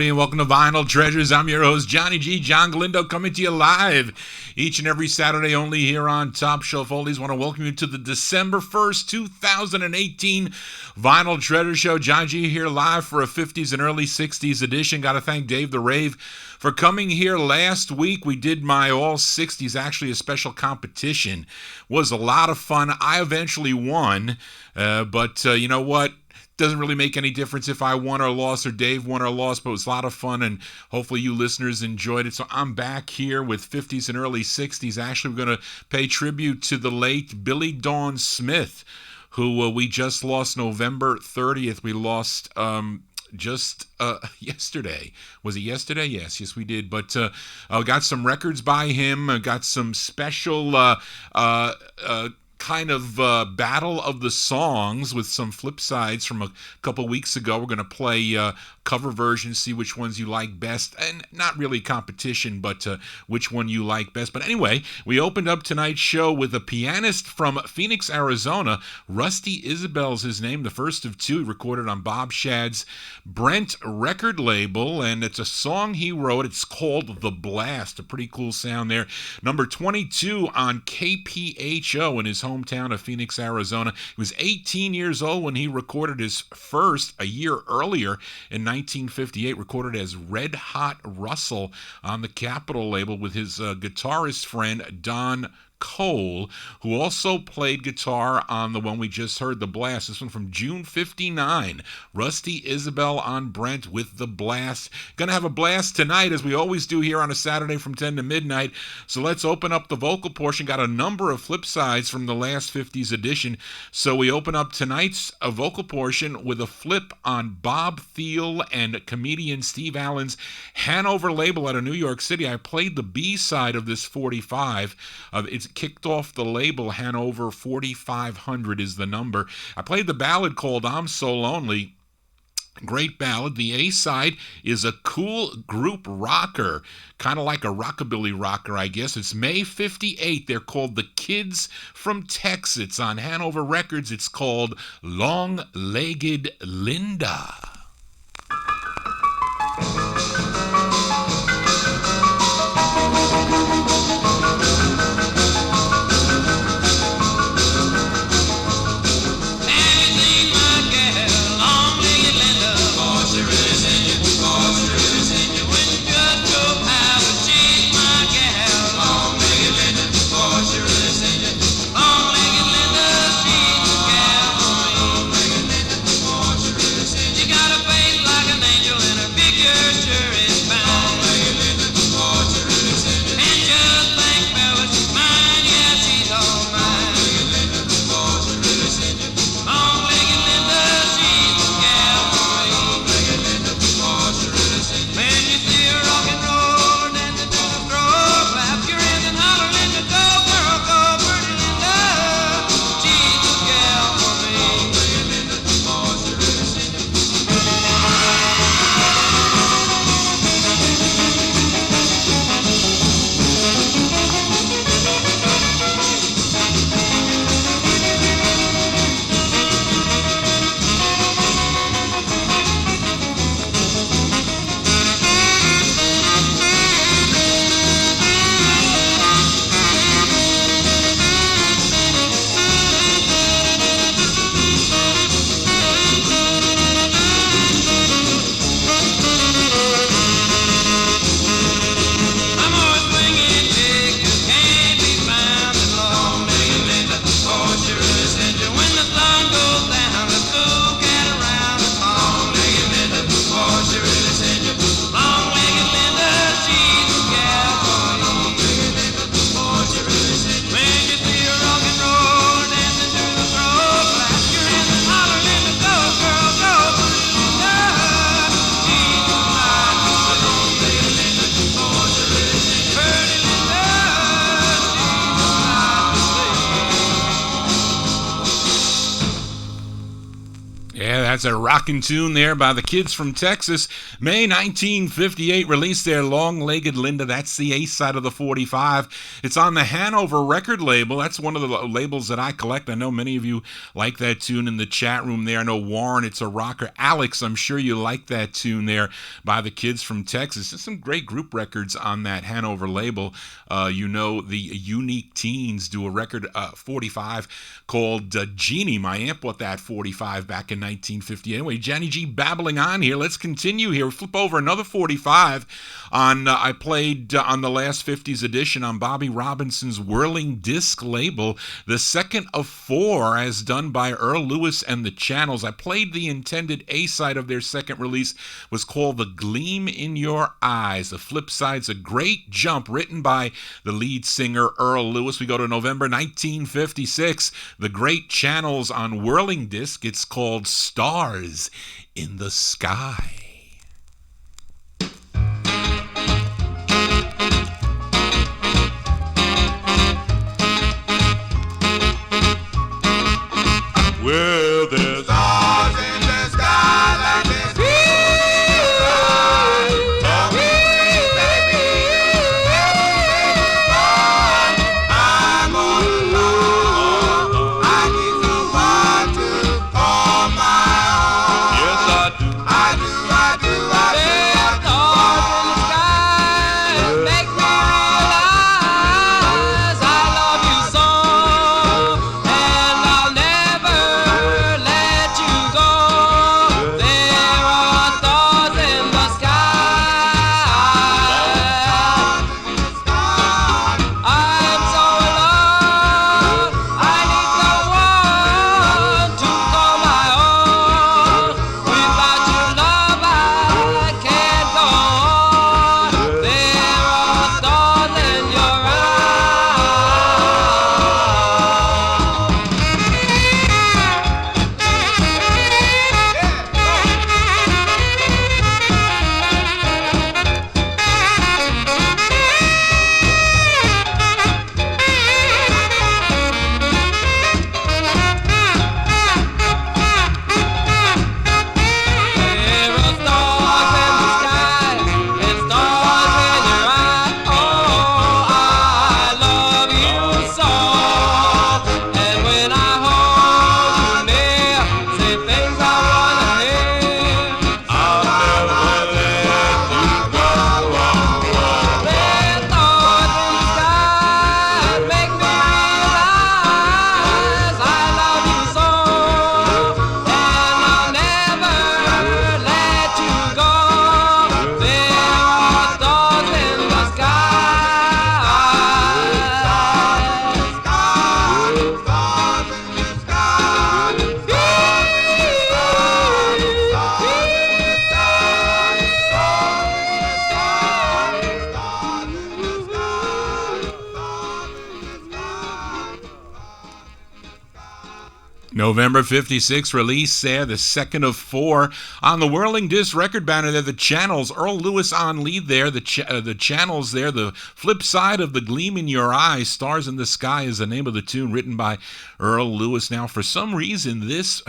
everybody, and welcome to Vinyl Treasures. I'm your host, Johnny G. John Galindo, coming to you live each and every Saturday only here on Top Shelf Oldies. Want to welcome you to the December 1st, 2018 Vinyl Treasure Show. John G here live for a 50s and early 60s edition. Got to thank Dave the Rave for coming here last week. We did my all 60s, actually a special competition. Was a lot of fun. I eventually won, but you know what? Doesn't really make any difference if I won or lost or Dave won or lost, but it was a lot of fun, and hopefully you listeners enjoyed it. So I'm back here with 50s and early 60s. Actually, we're going to pay tribute to the late Billy Dawn Smith, who we just lost November 30th. We lost just yesterday. Was it yesterday? Yes, we did. But got some records by him. Got some special kind of battle of the songs with some flip sides from a couple weeks ago. We're going to play cover versions, see which ones you like best, and not really competition, but which one you like best. But anyway, we opened up tonight's show with a pianist from Phoenix, Arizona. Rusty Isabel's his name, the first of two, recorded on Bob Shad's Brent record label, and it's a song he wrote. It's called The Blast, a pretty cool sound there. Number 22 on KPHO in his hometown of Phoenix, Arizona. He was 18 years old when he recorded his first a year earlier in 1958, recorded as Red Hot Russell on the Capitol label with his guitarist friend Don Cole, who also played guitar on the one we just heard, The Blast. This one from June 59. Rusty Isabel on Brent with The Blast. Gonna have a blast tonight, as we always do here on a Saturday from 10 to midnight. So let's open up the vocal portion. Got a number of flip sides from the last 50s edition. So we open up tonight's vocal portion with a flip on Bob Thiele and comedian Steve Allen's Hanover label out of New York City. I played the B side of this 45. It's kicked off the label. Hanover 4500 is the number. I played the ballad called I'm So Lonely. Great ballad. The A side is a cool group rocker, kind of like a rockabilly rocker, I guess. It's May 58. They're called the Kids from Texas. On Hanover Records, it's called Long-Legged Linda. She got a face like an angel and her figure's That's a rockin' tune there by the Kids from Texas. May 1958 released their Long-Legged Linda. That's the A side of the 45. It's on the Hanover record label. That's one of the labels that I collect. I know many of you like that tune in the chat room there. I know Warren, it's a rocker. Alex, I'm sure you like that tune there by the Kids from Texas. There's some great group records on that Hanover label. You know, the Unique Teens do a record 45 called Genie. My aunt bought that 45 back in 1950. Anyway, Johnny G babbling on here. Let's continue here. Flip over another 45 on, I played on the last 50s edition on Bobby Robinson's Whirling Disc label, the second of four as done by Earl Lewis and the Channels. I played the intended A-side of their second release, was called The Gleam in Your Eyes. The flip side's A Great Jump, written by the lead singer Earl Lewis. We go to November 1956. The Great Channels on Whirling Disc. It's called Stars in the Sky. Well, there's stars in the sky like this. I'm all alone. I need someone to call my own. Yes, I do. I do. There's stars in the sky. Make me realize I love you so, and I'll never let you go. There are stars in the sky. I'm so alone. I need someone to call my own. Without your love, I can't go on. There are stars in your There are stars in the sky and stars in your eyes. Oh, I love you so. And when I hold you near, say things I wanna hear. I'll never let you go. There's stars in the sky, make me realize I love you so, and I'll never let you go. There are stars in the sky. November 56 release there, the second of four on the Whirling Disc record banner there. The Channels, Earl Lewis on lead there. The Channels there. The flip side of The Gleam in Your Eyes, Stars in the Sky is the name of the tune, written by Earl Lewis. Now, for some reason, this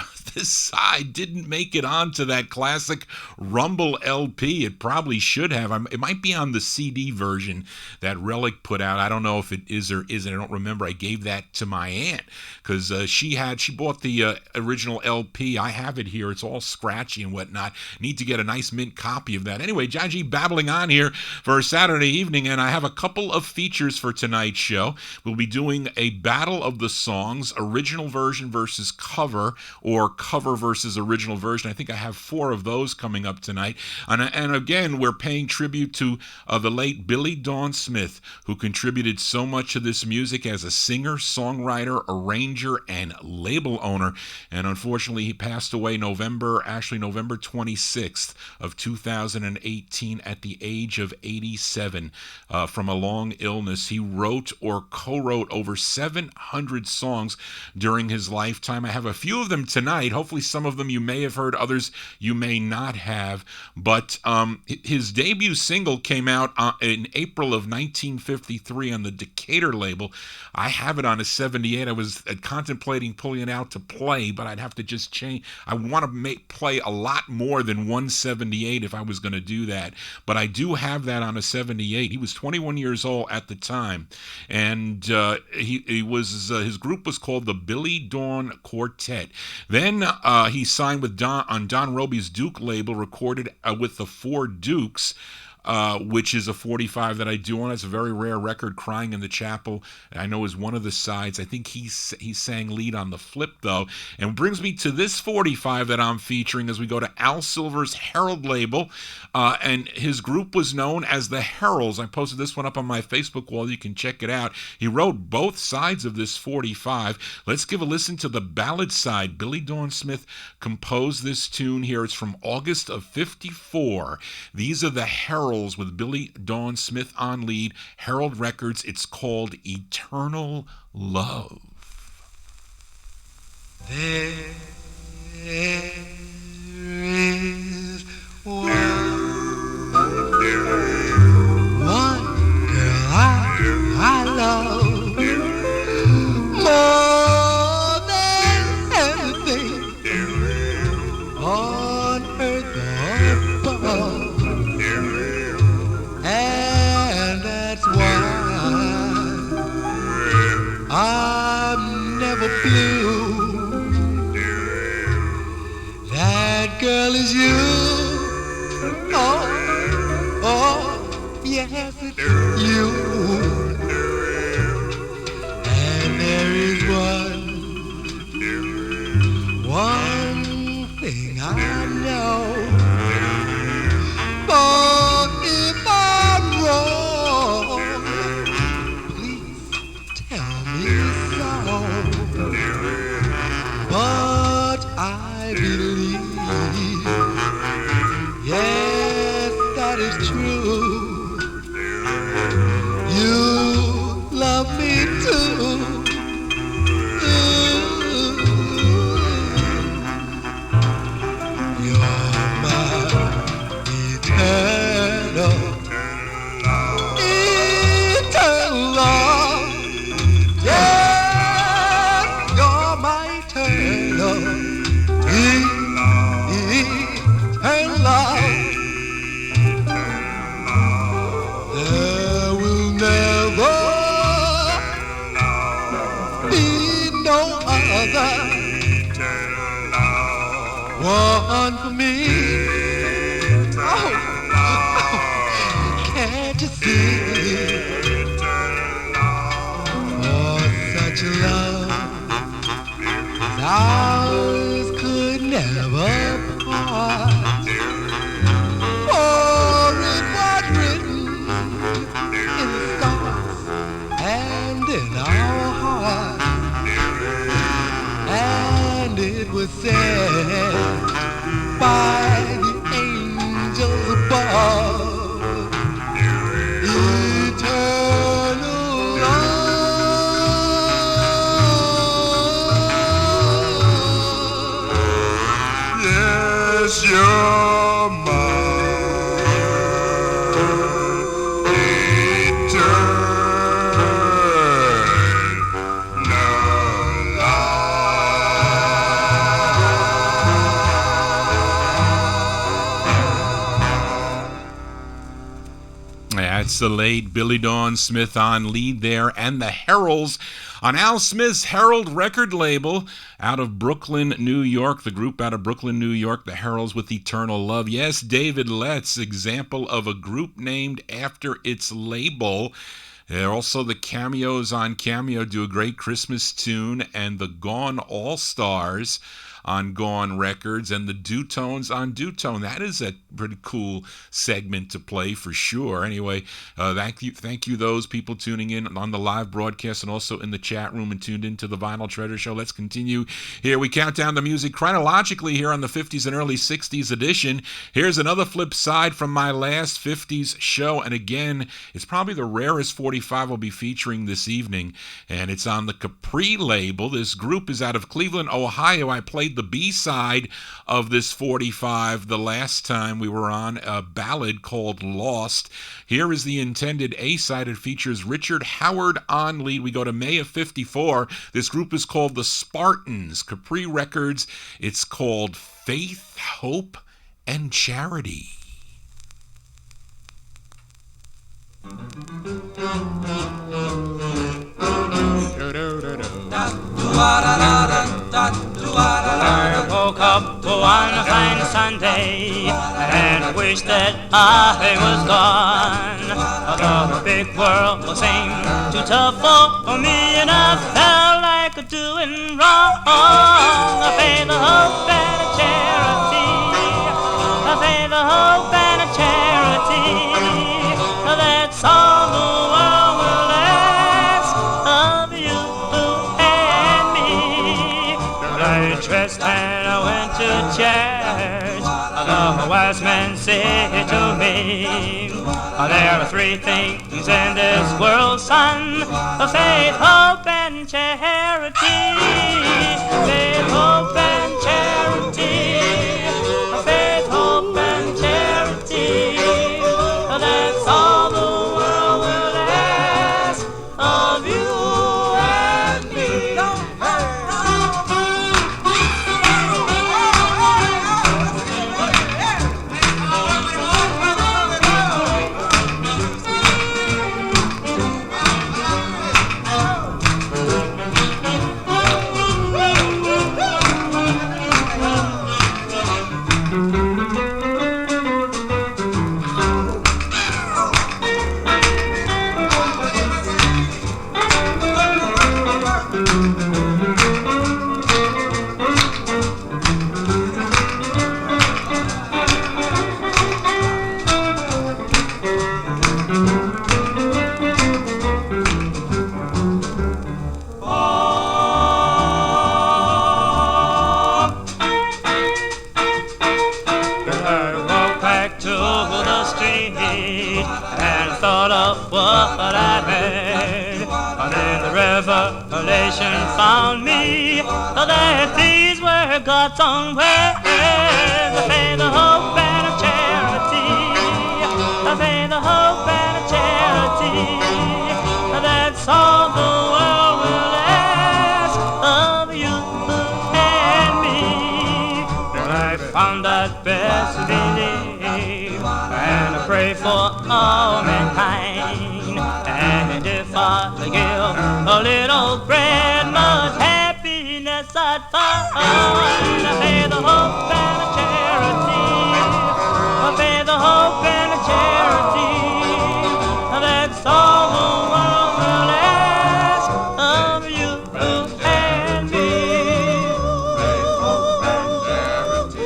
side didn't make it onto that classic Rumble LP. It probably should have. It might be on the CD version that Relic put out. I don't know if it is or isn't. I don't remember. I gave that to my aunt because she bought the original LP. I have it here. It's all scratchy and whatnot. Need to get a nice mint copy of that. Anyway, John G babbling on here for a Saturday evening, and I have a couple of features for tonight's show. We'll be doing a battle of the songs, original version versus cover, or cover versus original version. I think I have 4 of those coming up tonight. And again, we're paying tribute to the late Billy Dawn Smith, who contributed so much to this music as a singer, songwriter, arranger, and label owner. And unfortunately, he passed away November 26th of 2018 at the age of 87 from a long illness. He wrote or co-wrote over 700 songs during his lifetime. I have a few of them tonight. Hopefully some of them you may have heard, others you may not have. But his debut single came out in April of 1953 on the Decatur label. I have it on a 78. I was contemplating pulling it out to play, but I'd have to just change. I want to play a lot more than 178 if I was going to do that. But I do have that on a 78. He was 21 years old at the time, and he was his group was called the Billy Dawn Quartet. Then he signed with Don Roby's Duke label, recorded with the Four Dukes, which is a 45 that I do on. It's a very rare record. Crying in the Chapel, I know, is one of the sides. I think he sang lead on the flip, though. And brings me to this 45 that I'm featuring as we go to Al Silver's Herald label. And his group was known as the Heralds. I posted this one up on my Facebook wall. You can check it out. He wrote both sides of this 45. Let's give a listen to the ballad side. Billy Dawn Smith composed this tune here. It's from August of 54. These are the Heralds with Billy Dawn Smith on lead. Herald Records. It's called Eternal Love. There is one girl I love more than everything on earth above. And that's why I'm never blue. That girl is you. Oh, yes, it's you. And there is one thing I know. But if I'm wrong, please tell me so. But I believe, yes, that is true. You love me too. You're my eternal love. Yes, you're my eternal love. There will never be no other one for me. Can't you see? For such a love as ours could never part. For it was written in the stars and in our hearts, and it was said by the angels above. Eternal love. Yes, you're mine. Eternal That's the late Billy Dawn Smith on lead there, and the Heralds on Al Smith's Herald record label out of Brooklyn, New York. The group out of Brooklyn, New York, the Heralds with Eternal Love. Yes, David Letts, example of a group named after its label. There are also the Cameos on Cameo do a great Christmas tune, and the Gone All-Stars on Gone Records, and the Dutones on Dutone. That is a pretty cool segment to play for sure. Anyway, thank you those people tuning in on the live broadcast and also in the chat room and tuned into the Vinyltreasure Show. Let's continue here. We count down the music chronologically here on the 50s and early 60s edition. Here's another flip side from my last 50s show, and again, it's probably the rarest 45 I'll be featuring this evening, and it's on the Capri label. This group is out of Cleveland, Ohio. I played played the B-side of this 45 the last time we were on, a ballad called Lost. Here is the intended A-side. It features Richard Howard on lead. We go to May of 54. This group is called the Spartans, Capri Records. It's called Faith, Hope, and Charity. I woke up one fine Sunday and I wished that I was gone. The big world seemed too tough for me and I felt like doing wrong. I paid the hope and a charity. I paid the hope and a charity. That's all the world will ask of you and me. I dressed and I went to church. The wise man said to me, there are three things in this world, son: faith, hope, and charity. Faith, hope, and charity. Faith, hope, and charity. That's all the world will ask of you and me. Found me that these were God's own words. I pay the hope and a charity. I pay the hope and a charity. That's all the world will ask of you and me. When I found that best believe and I pray for all mankind. And if I give a little bread, much happiness I'd find. I pay the hope and a charity. I pay the hope and a charity. That's all the world will ask of you and me. Faith, hope, and charity.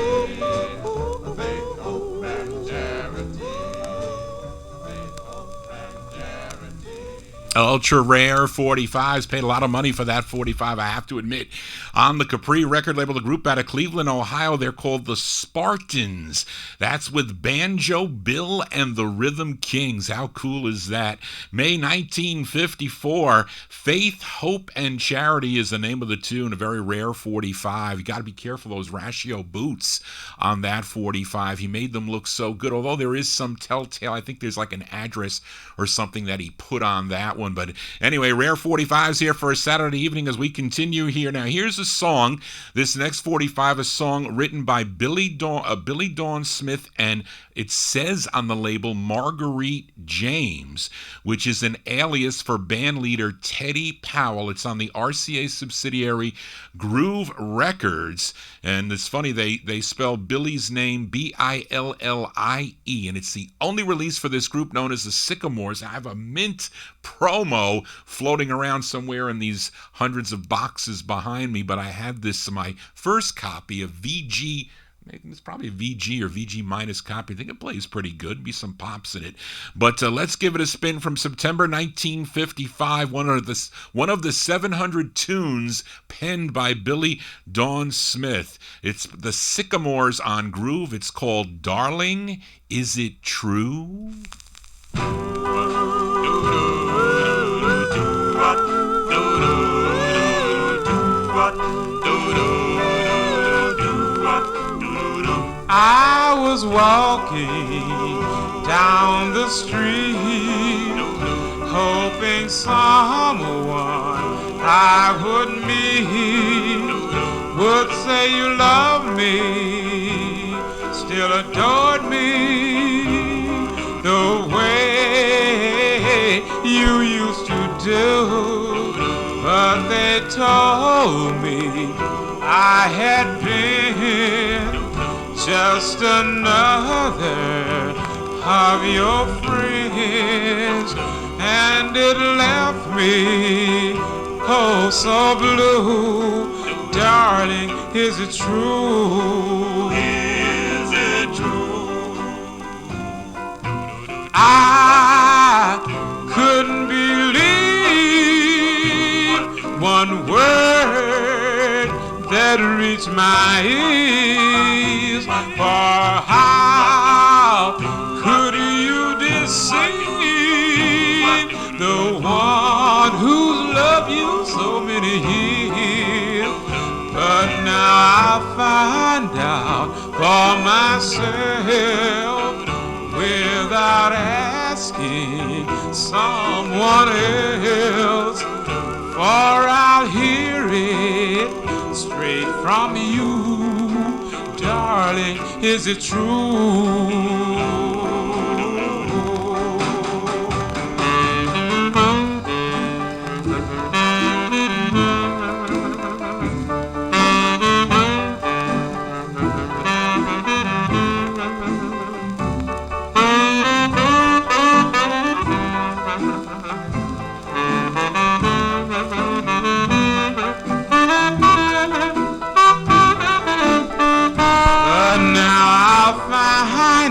Faith, hope, and charity. Faith, hope, and charity. Ultra rare 45s. Paid a lot of money for that 45, I have to admit. On the Capri record label, the group out of Cleveland, Ohio, they're called the Spartans. That's with Banjo Bill and the Rhythm Kings. How cool is that? May 1954, Faith, Hope, and Charity is the name of the tune. A very rare 45. You got to be careful those ratio boots on that 45. He made them look so good, although there is some telltale. I think there's like an address or something that he put on that one. But anyway, rare 45s here for a Saturday evening as we continue here. Now, here's a song. This next 45, a song written by Billy Dawn Smith, and it says on the label Marguerite James, which is an alias for band leader Teddy Powell. It's on the RCA subsidiary Groove Records. And it's funny, they spell Billy's name Billie, and it's the only release for this group known as the Sycamores. I have a mint promo floating around somewhere in these hundreds of boxes behind me, but I had this, my first copy of VG. It's probably a VG or VG minus copy. I think it plays pretty good. Be some pops in it. But let's give it a spin from September 1955. One of the 700 tunes penned by Billy Dawn Smith. It's the Sycamores on Groove. It's called Darling, Is It True? I was walking down the street, hoping someone I would meet would say you love me, still adored me the way you used to do. But they told me I had been just another of your friends, and it left me oh so blue. Darling, is it true? Is it true? I couldn't believe one word that reached my ears. For how could you deceive the one who's loved you so many years? But now I find out for myself without asking someone else, for I'll hear it straight from you. Darling, is it true?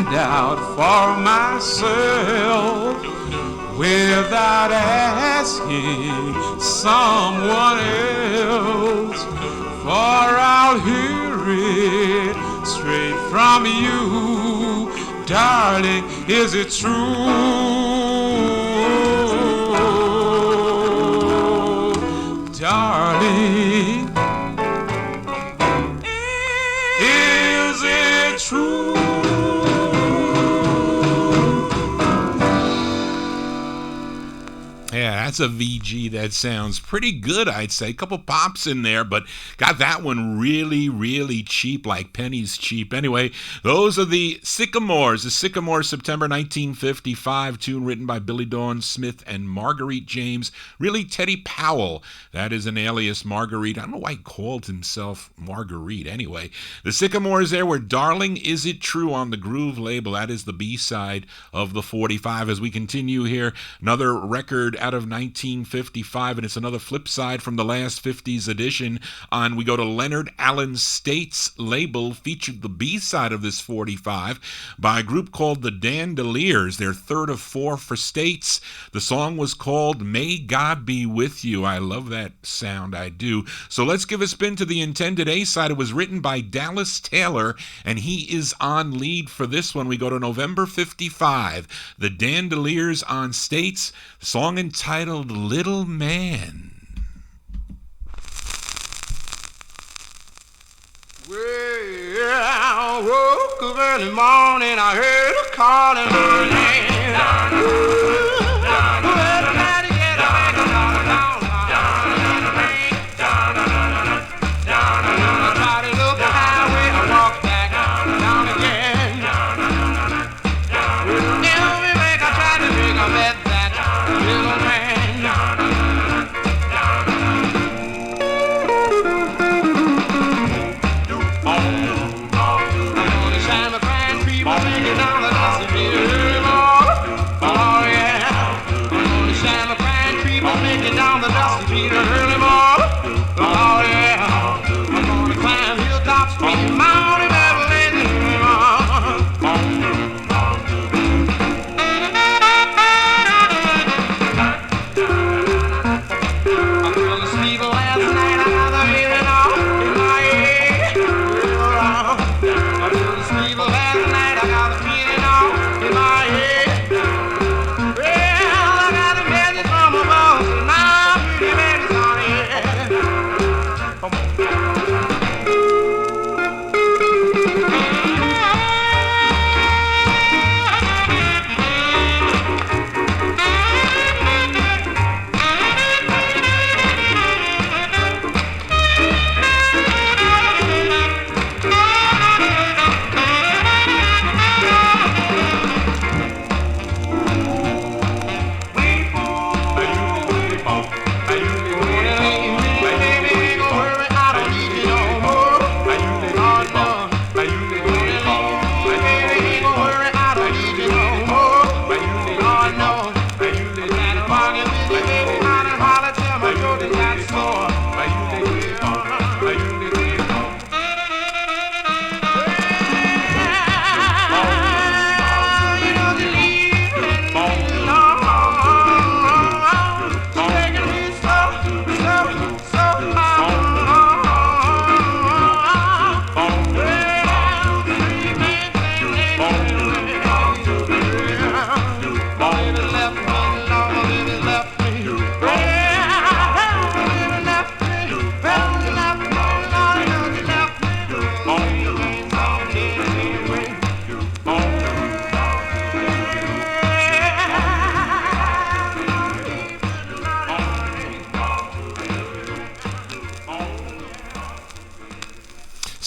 Out for myself without asking someone else, for I'll hear it straight from you. Darling, is it true? Darling, is it true? Yeah, that's a VG that sounds pretty good, I'd say. A couple pops in there, but got that one really, really cheap, like pennies cheap. Anyway, those are the Sycamores. The Sycamores, September 1955, tune written by Billy Dawn Smith and Marguerite James. Really, Teddy Powell. That is an alias, Marguerite. I don't know why he called himself Marguerite. Anyway, the Sycamores there were Darling, Is It True on the Groove label. That is the B-side of the 45. As we continue here, another record out of 1955, and it's another flip side from the last 50s edition. We go to Leonard Allen States label, featured the B-side of this 45 by a group called the Dandeliers, their third of four for States. The song was called May God Be With You. I love that sound, I do. So let's give a spin to the intended A-side. It was written by Dallas Taylor, and he is on lead for this one. We go to November 55, the Dandeliers on States, song entitled Little Man. Well, I woke up early morning, I heard a calling my name. Oh,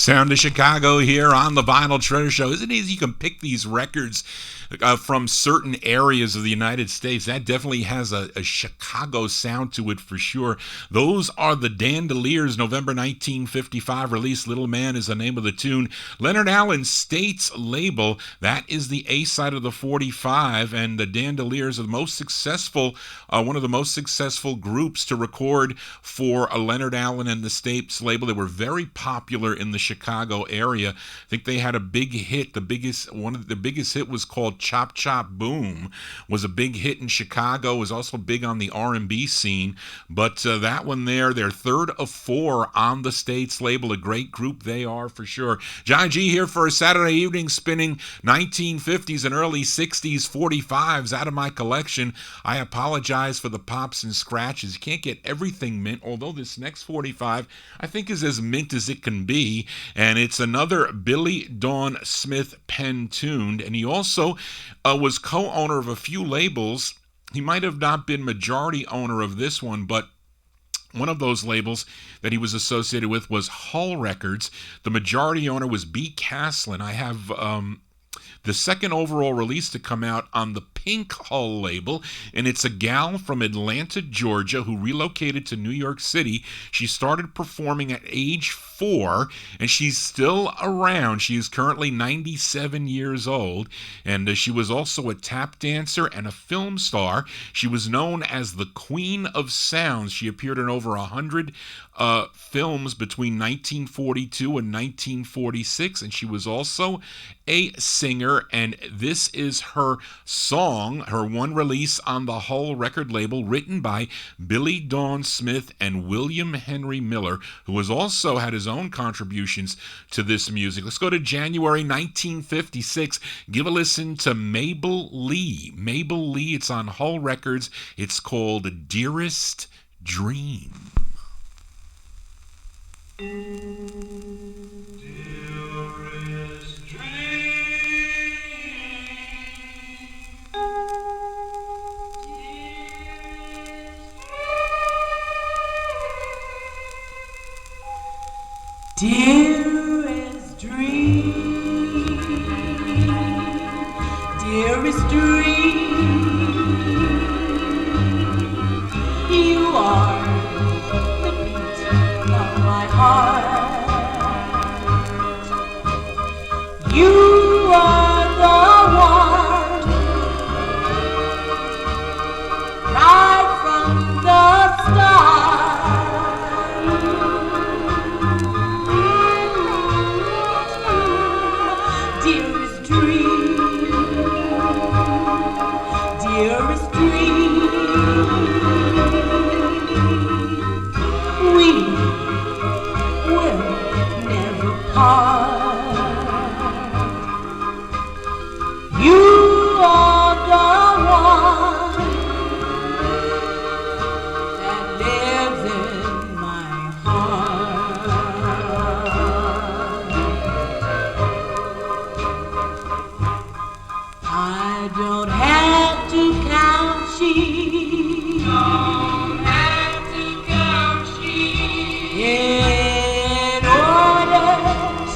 Sound of Chicago here on the Vinyl Treasure Show. Isn't it easy? You can pick these records from certain areas of the United States. That definitely has a Chicago sound to it for sure. Those are the Dandeliers, November 1955 release. Little Man is the name of the tune. Leonard Allen States label. That is the A side of the 45, and the Dandeliers are the most successful, one of the most successful groups to record for Leonard Allen and the States label. They were very popular in the Chicago area. I think they had a big hit. The biggest hit was called Chop Chop Boom. Was a big hit in Chicago. Was also big on the R&B scene. But that one there, they're third of four on the States label. A great group they are for sure. Johnny G here for a Saturday evening, spinning 1950s and early 60s 45s out of my collection. I apologize for the pops and scratches. You can't get everything mint, although this next 45 I think is as mint as it can be. And it's another Billy Dawn Smith pen tuned, and he also was co-owner of a few labels. He might have not been majority owner of this one, but one of those labels that he was associated with was Hull Records. The majority owner was B. Caslin. I have the second overall release to come out on the Pink Hull label, and it's a gal from Atlanta, Georgia, who relocated to New York City. She started performing at age 4, and she's still around. She is currently 97 years old, and she was also a tap dancer and a film star. She was known as the Queen of Sounds. She appeared in over 100 films between 1942 and 1946, and she was also a singer, and this is her song, her one release on the Hull record label, written by Billy Dawn Smith and William Henry Miller, who has also had his own contributions to this music. Let's go to January 1956. Give a listen to Mabel Lee. Mabel Lee, it's on Hull Records. It's called Dearest Dream. Dearest dream, dearest dream, dearest dream, you are the beat of my heart. You are the one right from the start. Dearest dream, dearest dream, we will never part. You are the one that lives in my heart. I don't have to count sheep. Don't have to count sheep in order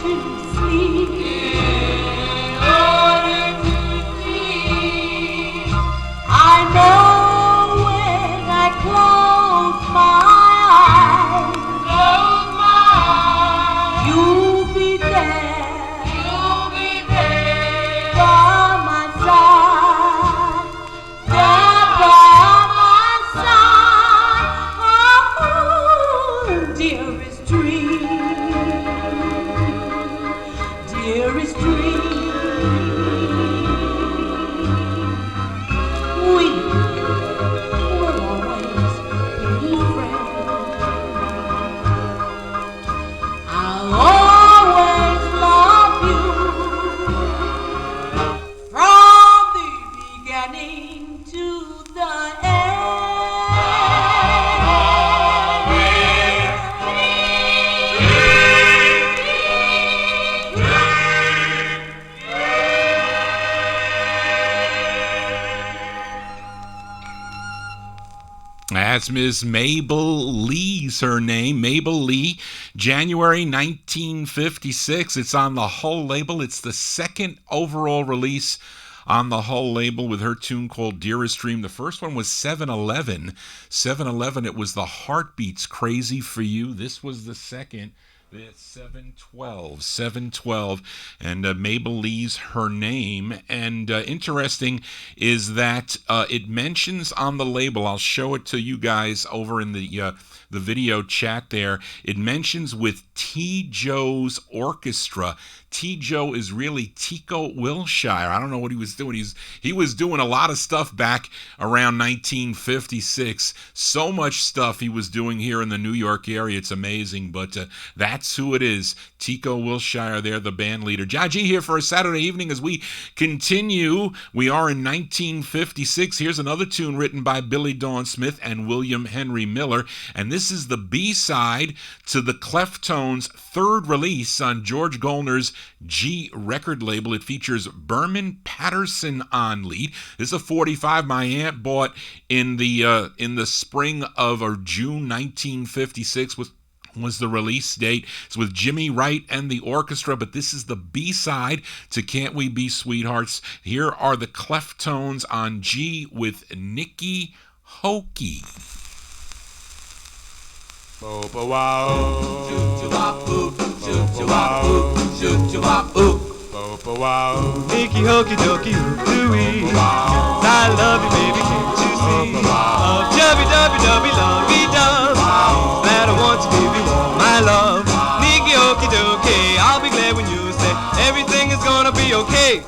to sleep. In order to sleep. I know when I close my eyes, you'll be there. You'll be there by my side. There by my side. Oh, dearest dream, dearest dream. We will always be friends. I'll always love you from the beginning to the end. That's Miss Mabel Lee's her name. Mabel Lee, January 1956. It's on the Hull label. It's the second overall release on the Hull label with her tune called Dearest Dream. The first one was 7-Eleven. 7-Eleven, it was the Heartbeats, Crazy for You. This was the second. It's 712, and Mabel Lee's her name. And interesting is that it mentions on the label, I'll show it to you guys over in the video chat there, it mentions with T. Joe's Orchestra. T. Joe is really Tico Wilshire. I don't know what he was doing. He was doing a lot of stuff back around 1956. So much stuff he was doing here in the New York area. It's amazing, but that's who it is. Tico Wilshire there, the band leader. John G here for a Saturday evening as we continue. We are in 1956. Here's another tune written by Billy Dawn Smith and William Henry Miller, and this is the B-side to the Cleftones' third release on George Golner's G record label. It features Berman Patterson on lead. This is a 45 my aunt bought in the spring of or June 1956 was the release date. It's with Jimmy Wright and the orchestra, but this is the B-side to Can't We Be Sweethearts. Here are the Cleftones on G with Nicky Hokey. Nicky hokey dokey doo-wee. I love you, baby, can't you see? Oh, chubby dubby dubby lovey dove. That I want to give you all my love. Nicky hokey dokey, I'll be glad when you say everything is gonna be okay.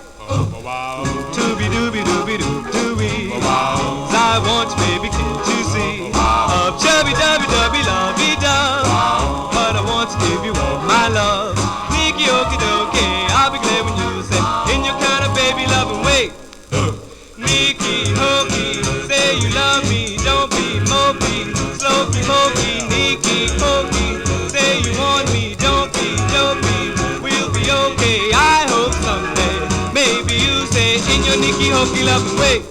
Dooby dooby dooby doo doo-wee. I want you, baby, can't you see? Oh, chubby dubby dubby lovey dove. But I want to give you all my love. Nicky hokey dokey, I'll be glad when you say in your kind of baby loving way. Nicky hokey, say you love me, don't be mopey, slopey hokey. Nicky hokey, say you want me, don't be dopey, we'll be okay. I hope someday, maybe you say in your Nicky hokey loving way.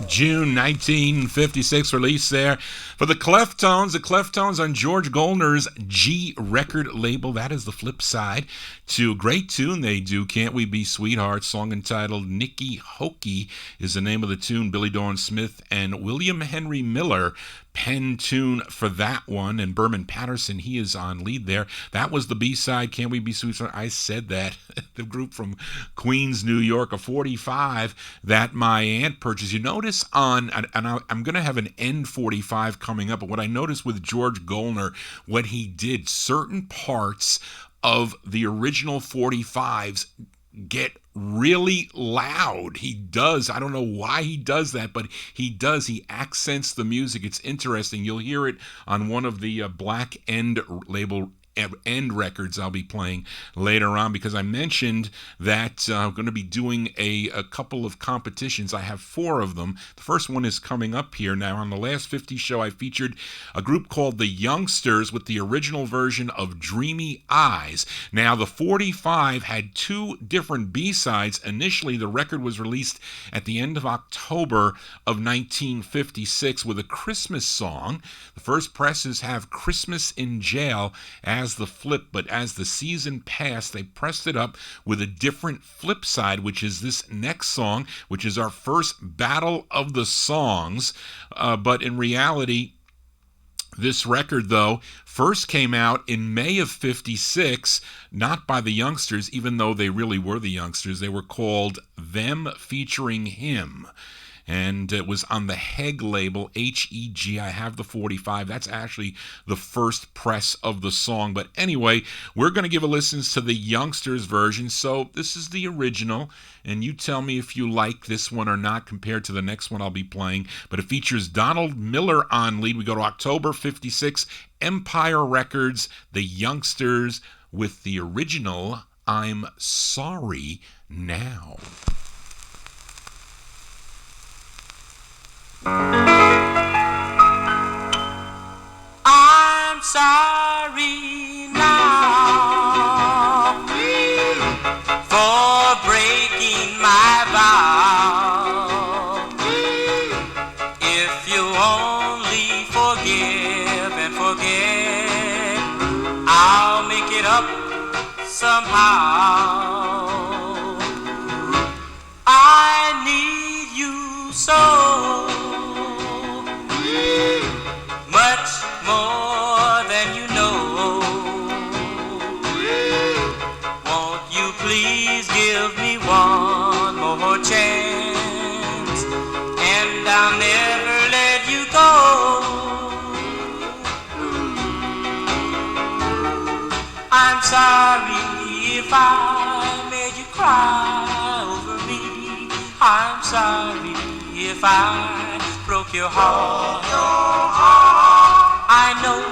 June 1956 release there for the Cleftones on George Golner's G record label. That is the flip side to a great tune they do, Can't We Be Sweethearts, song entitled Nicky Hokey is the name of the tune. Billy Dawn Smith and William Henry Miller pen tune for that one, and Berman Patterson, he is on lead there. That was the B-side, Can't We Be Sweethearts. I said that. The group from Queens, New York, a 45 that my aunt purchased. You notice on, and I'm going to have an end 45 coming up, but what I noticed with George Golner, what he did, certain parts of the original 45s get really loud. He does. I don't know why he does that, but he does. He accents the music. It's interesting. You'll hear it on one of the Black End label end records I'll be playing later on, because I mentioned that I'm going to be doing a couple of competitions. I have 4 of them. The first one is coming up here now. On the last 50 show, I featured a group called the Youngsters with the original version of Dreamy Eyes. Now, the 45 had 2 different B-sides. Initially, the record was released at the end of October of 1956 with a Christmas song. The first presses have Christmas in Jail as the flip, but as the season passed, they pressed it up with a different flip side, which is this next song, which is our first battle of the songs. But in reality, this record, though, first came out in May of 56, not by the Youngsters, even though they really were the Youngsters. They were called Them Featuring Him. And it was on the Heg label, H-E-G. I have the 45. That's actually the first press of the song. But anyway, we're going to give a listen to the Youngsters version. So this is the original, and you tell me if you like this one or not compared to the next one I'll be playing. But it features Donald Miller on lead. We go to October 56, Empire Records, the Youngsters with the original I'm Sorry Now. I'm sorry now for breaking my vow. If you only forgive and forget, I'll make it up somehow. I need you so much more than you know. Won't you please give me one more chance, and I'll never let you go. I'm sorry if I made you cry over me. I'm sorry if I broke your heart. I know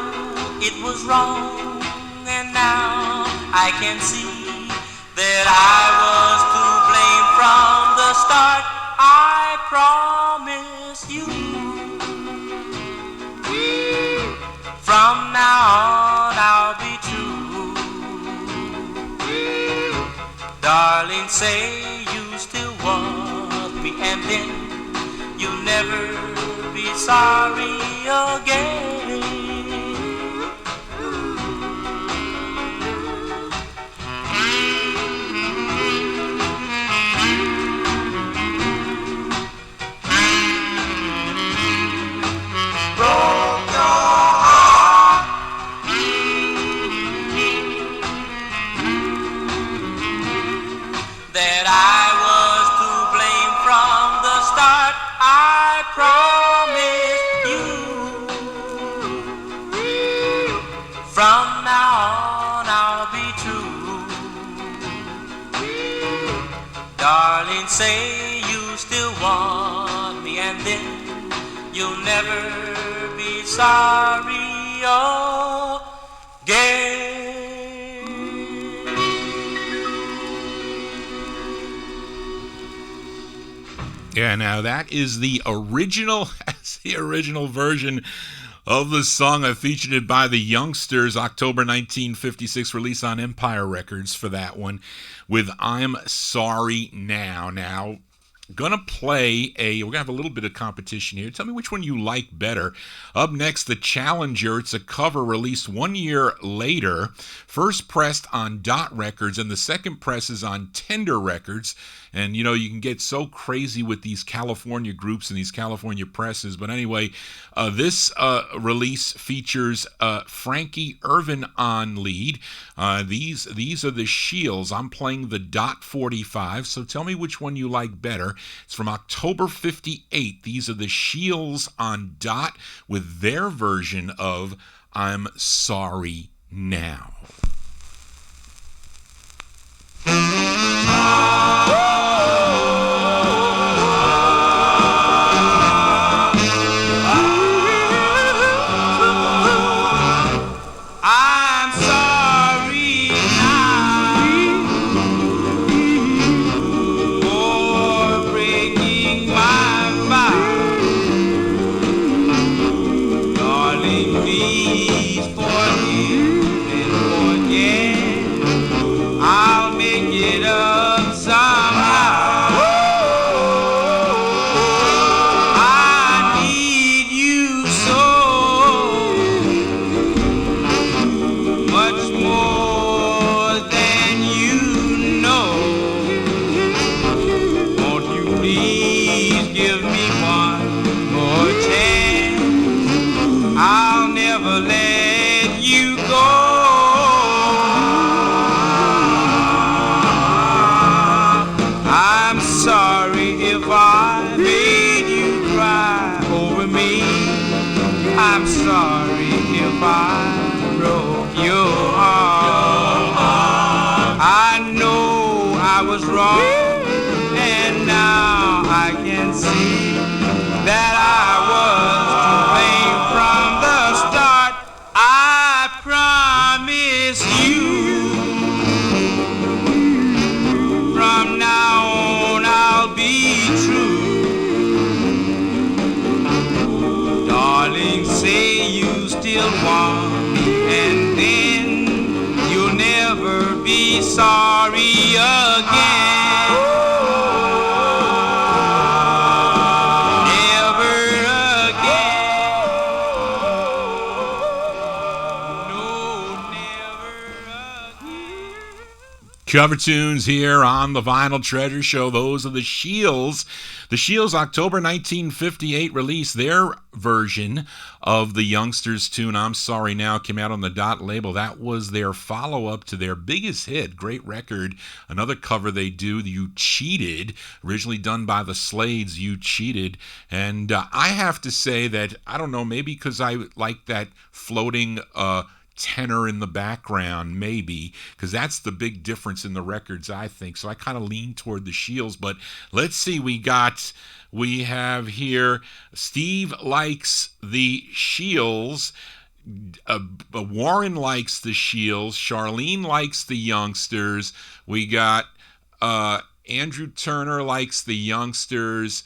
it was wrong, and now I can see that I was to blame from the start. I promise you, from now on I'll be true. Darling, say you still want me, and then you'll never be sorry again. That I was to blame from the start. I promise you, from now on I'll be true. Darling, say you still want me, and then you'll never be sorry again. Yeah, now that is the original, that's the original version of the song. I featured it by the Youngsters, October 1956, release on Empire Records for that one, with I'm Sorry Now. Now, gonna play we're gonna have a little bit of competition here. Tell me which one you like better. Up next, the Challenger. It's a cover released 1 year later, first pressed on Dot Records, and the second press is on Tender Records. And you know, you can get so crazy with these California groups and these California presses. But anyway, this release features Frankie Irvin on lead. These are the Shields. I'm playing the Dot 45. So tell me which one you like better. It's from October 58. These are the Shields on Dot with their version of I'm Sorry Now. I'm sorry. and see that I was to blame from the start. I promise you, from now on I'll be true. Darling, say you still want me, and then you'll never be sorry again. Cover tunes here on the Vinyl Treasure Show. Those are the Shields. The Shields, October 1958, released their version of the Youngsters tune, I'm Sorry Now, came out on the Dot label. That was their follow-up to their biggest hit, great record. Another cover they do, You Cheated, originally done by the Slades, You Cheated. And I have to say that, I don't know, maybe because I like that floating tenor in the background, maybe, because that's the big difference in the records, I think. So I kind of lean toward the Shields. But let's see, we have here Steve likes the Shields, Warren likes the Shields, Charlene likes the Youngsters, we got Andrew Turner likes the Youngsters,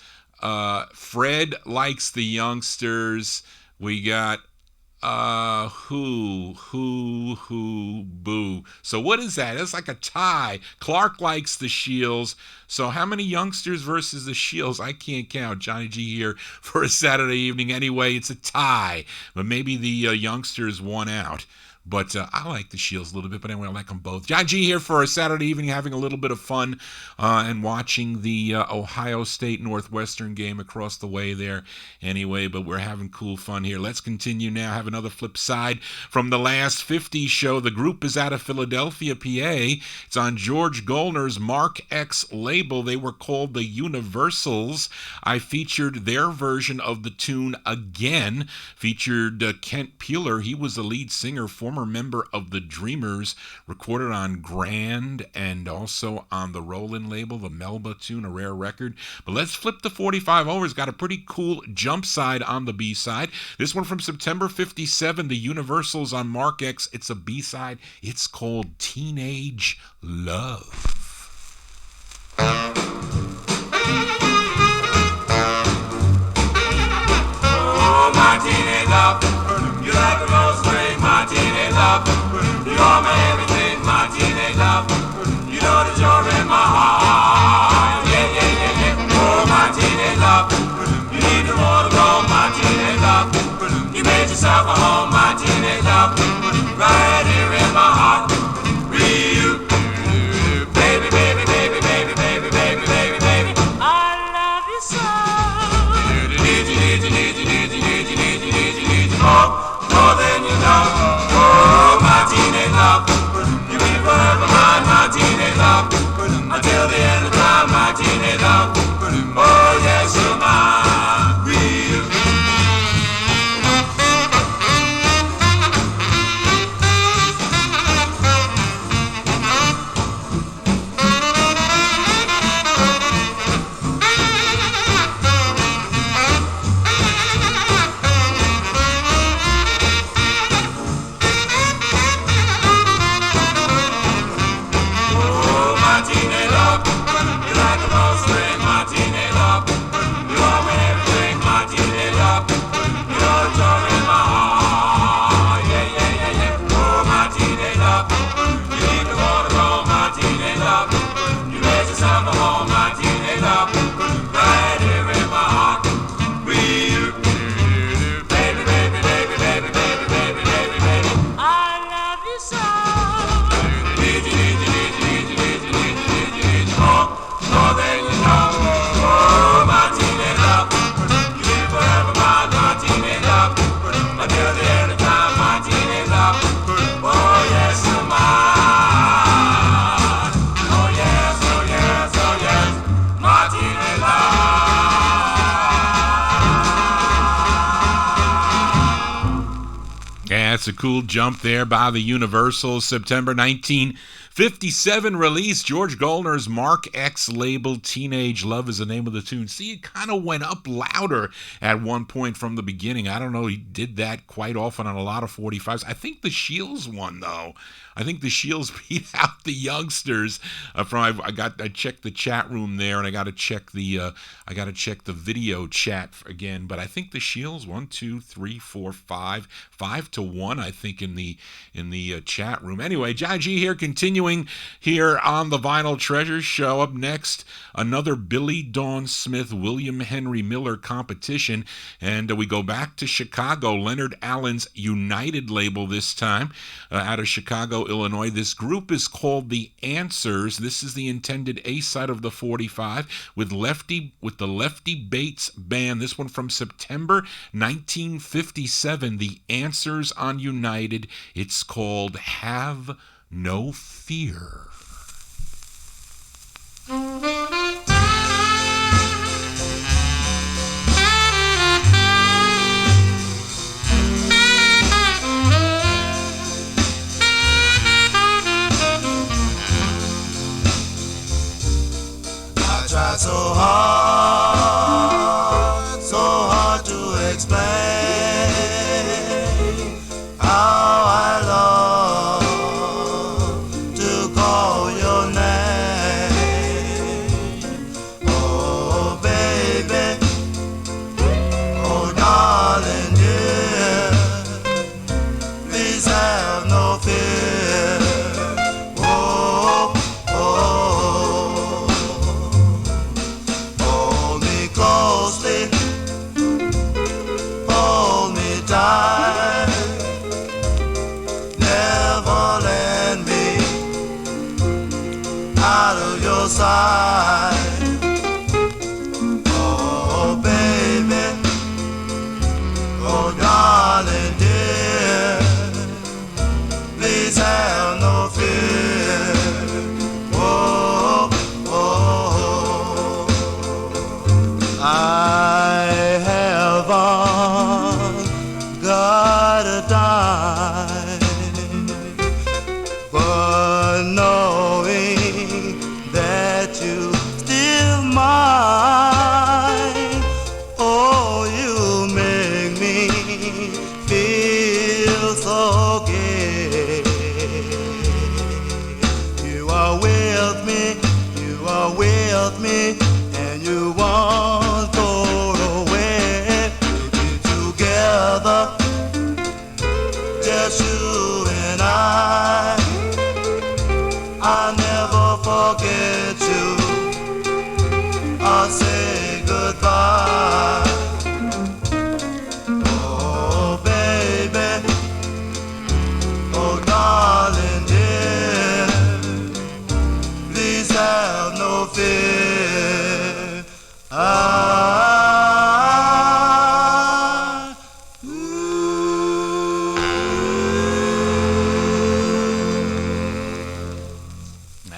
Fred likes the Youngsters, we got boo. So what is that? It's like a tie. Clark likes the Shields. So how many Youngsters versus the Shields? I can't count. Johnny G here for a Saturday evening. Anyway, it's a tie. But maybe the Youngsters won out. But I like the Shields a little bit, but anyway, I like them both. Johnny G here for a Saturday evening, having a little bit of fun and watching the Ohio State Northwestern game across the way there. Anyway, but we're having cool fun here. Let's continue now. Have another flip side from the Last 50 show. The group is out of Philadelphia, PA. It's on George Gollner's Mark X label. They were called the Universals. I featured their version of the tune Again. Featured Kent Peeler. He was the lead singer, former member of the Dreamers, recorded on Grand and also on the Rollin' label, the Melba tune, a rare record. But let's flip the 45 over. It's got a pretty cool jump side on the B-side. This one from September 57, the Universals on Mark X. It's a B-side. It's called Teenage Love. Oh, my teenage love, you like a rose spring, my teenage love. You are my everything, my teenage love. You know that you're in my heart. Yeah, yeah, yeah, yeah. Oh, my teenage love. You need to want to go, my teenage love. You made yourself a home, my teenage love. Right here in my heart. Real, baby, baby, baby, baby, baby, baby, baby, baby. I love you so. More than you know. Oh, my teenage love. You be forever mine, my teenage love. Until the end of time, my teenage love. Oh, yes, you're mine. Real. It's a cool jump there by the Universals. September 19 57 release, George Goldner's Mark X label, Teenage Love is the name of the tune. See, it kind of went up louder at one point from the beginning. I don't know, he did that quite often on a lot of 45s. I think the Shields won, though. I think the Shields beat out the youngsters. I checked the chat room there, and I got to check the video chat again. But I think the Shields 1, 2, 3, 4, 5 to 1. I think in the chat room. Anyway, Johnny G here, continuing here on the Vinyl Treasure Show. Up next, another Billy Dawn Smith, William Henry Miller competition, and we go back to Chicago. Leonard Allen's United label this time, out of Chicago, Illinois. This group is called The Answers. This is the intended A-side of the 45 with the Lefty Bates Band. This one from September 1957. The Answers on United. It's called Have No Fear. Try so hard to explain how I love to call your name. Oh baby, oh darling dear, please have no fear. Oh, oh, hold me closely, hold me tight, never let me out of your sight. Oh baby, oh darling dear, please have no fear. Oh, oh, I haven't got a dime, but knowing that you still mine, oh, you make me feel so gay. You are with me, and you won't go away. We'll be together, just you and I'll never forget you. I'll say goodbye. Oh baby, oh darling dear, please have no fear.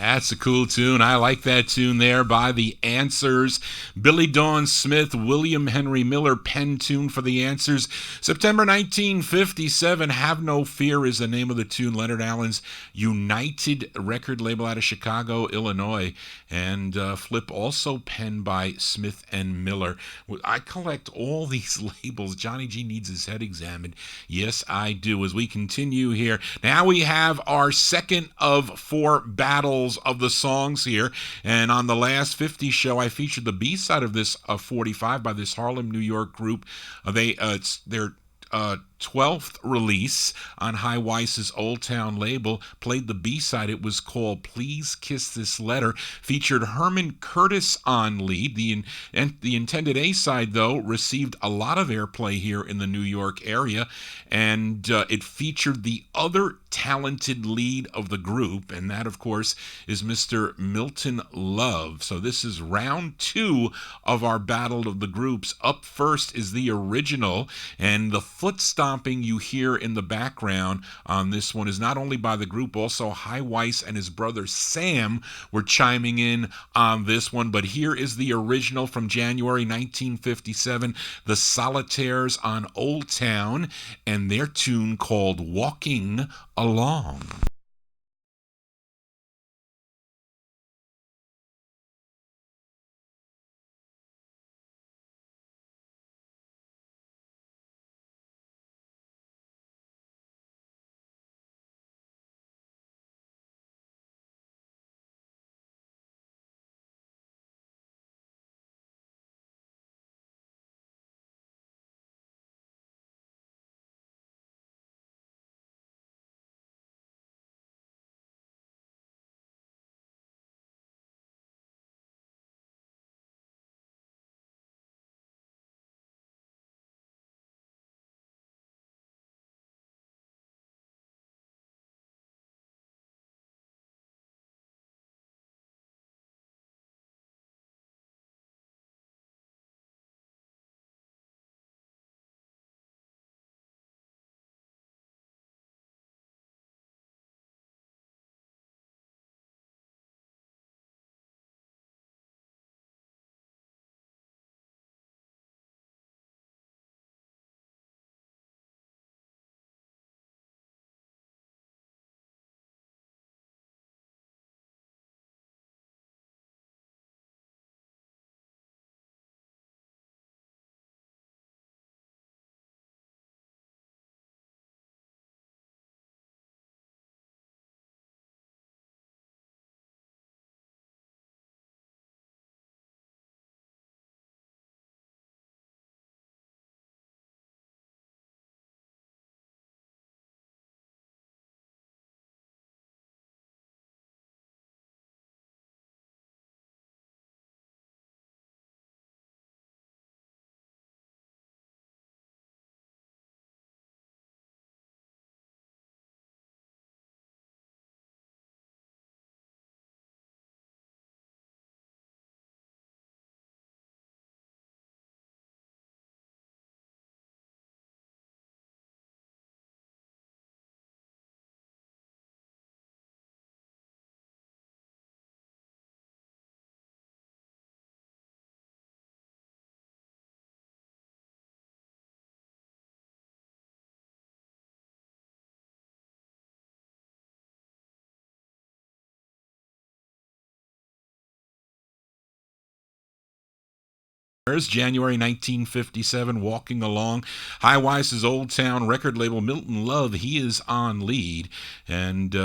That's a cool tune. I like that tune there by The Answers. Billy Dawn Smith, William Henry Miller pen tune for The Answers. September 1957, Have No Fear is the name of the tune. Leonard Allen's United record label out of Chicago, Illinois. And Flip also penned by Smith and Miller. I collect all these labels. Johnny G needs his head examined. Yes, I do. As we continue here, now we have our second of 4 battles of the songs here. And on the last 50 show, I featured the B-side of this 45 by this Harlem, New York group. It's their 12th release on High Weiss's Old Town label. Played the B-side. It was called Please Kiss This Letter. Featured Herman Curtis on lead. The intended A-side, though, received a lot of airplay here in the New York area, and it featured the other talented lead of the group, and that, of course, is Mr. Milton Love. So this is round 2 of our battle of the groups. Up first is the original, and the foot stomping you hear in the background on this one is not only by the group, also High Weiss and his brother Sam were chiming in on this one. But here is the original from January 1957, the Solitaires on Old Town, and their tune called Walking Along. January 1957, Walking Along. High Weiss's Old Town record label, Milton Love, he is on lead. And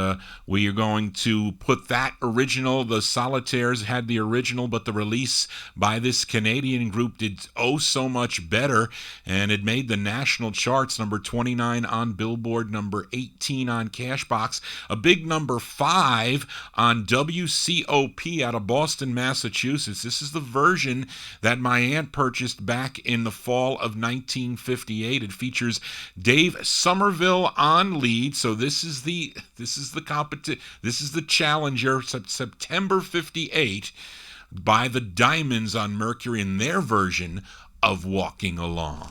we are going to put that original. The Solitaires had the original, but the release by this Canadian group did so much better. And it made the national charts, number 29 on Billboard, number 18 on Cashbox, a big number 5 on WCOP out of Boston, Massachusetts. This is the version that my aunt purchased back in the fall of 1958. It features Dave Somerville on lead. So this is the challenger, September 58, by the Diamonds on Mercury in their version of Walking Along.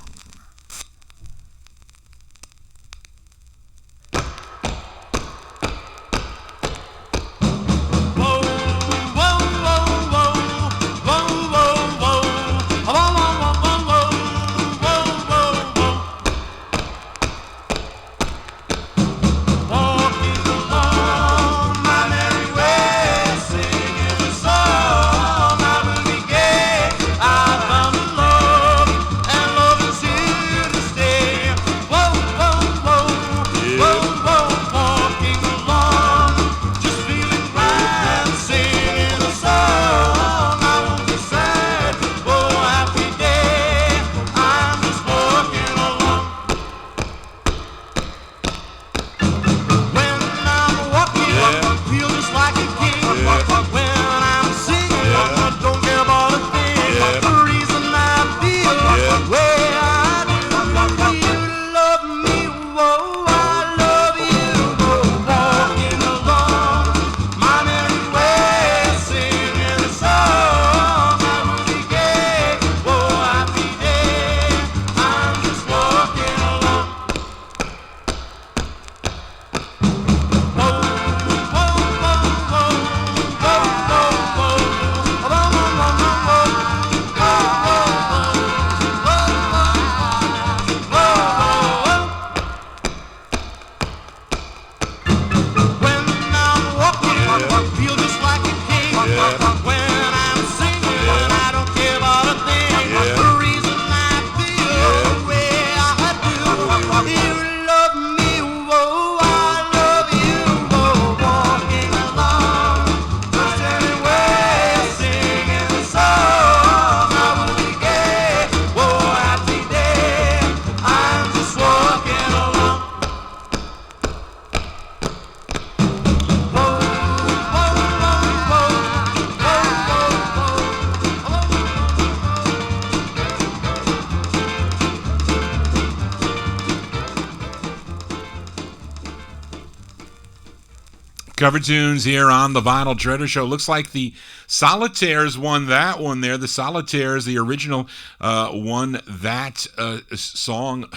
Cover tunes here on the Vinyltreasure Show. Looks like the Solitaires won that one there. The Solitaires, the original, won that song.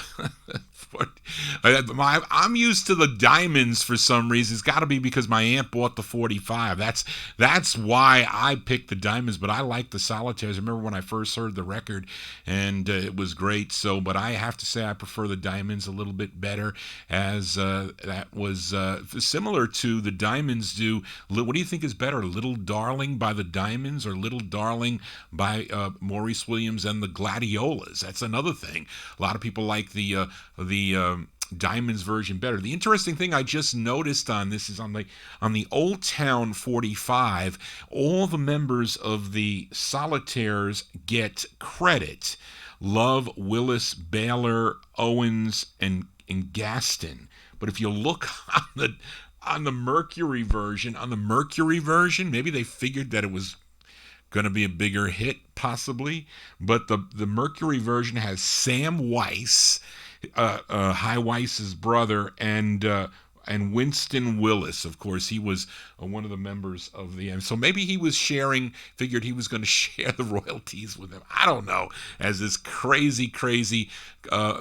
I'm used to the Diamonds for some reason. It's got to be because my aunt bought the 45. That's why I picked the Diamonds, but I like the Solitaires. I remember when I first heard the record, and it was great. So, but I have to say I prefer the Diamonds a little bit better, as that was similar to the Diamonds do. What do you think is better, Little Darling by the Diamonds or Little Darling by Maurice Williams and the Gladiolas? That's another thing. A lot of people like the Diamonds version better. The interesting thing I just noticed on this is on the Old Town 45, all the members of the Solitaires get credit. Love, Willis, Baylor, Owens, and Gaston. But if you look on the Mercury version, maybe they figured that it was going to be a bigger hit, possibly. But the Mercury version has Sam Weiss, High Weiss's brother, and Winston Willis. Of course, he was one of the members of the end. So maybe he was figured he was going to share the royalties with him. I don't know, as this crazy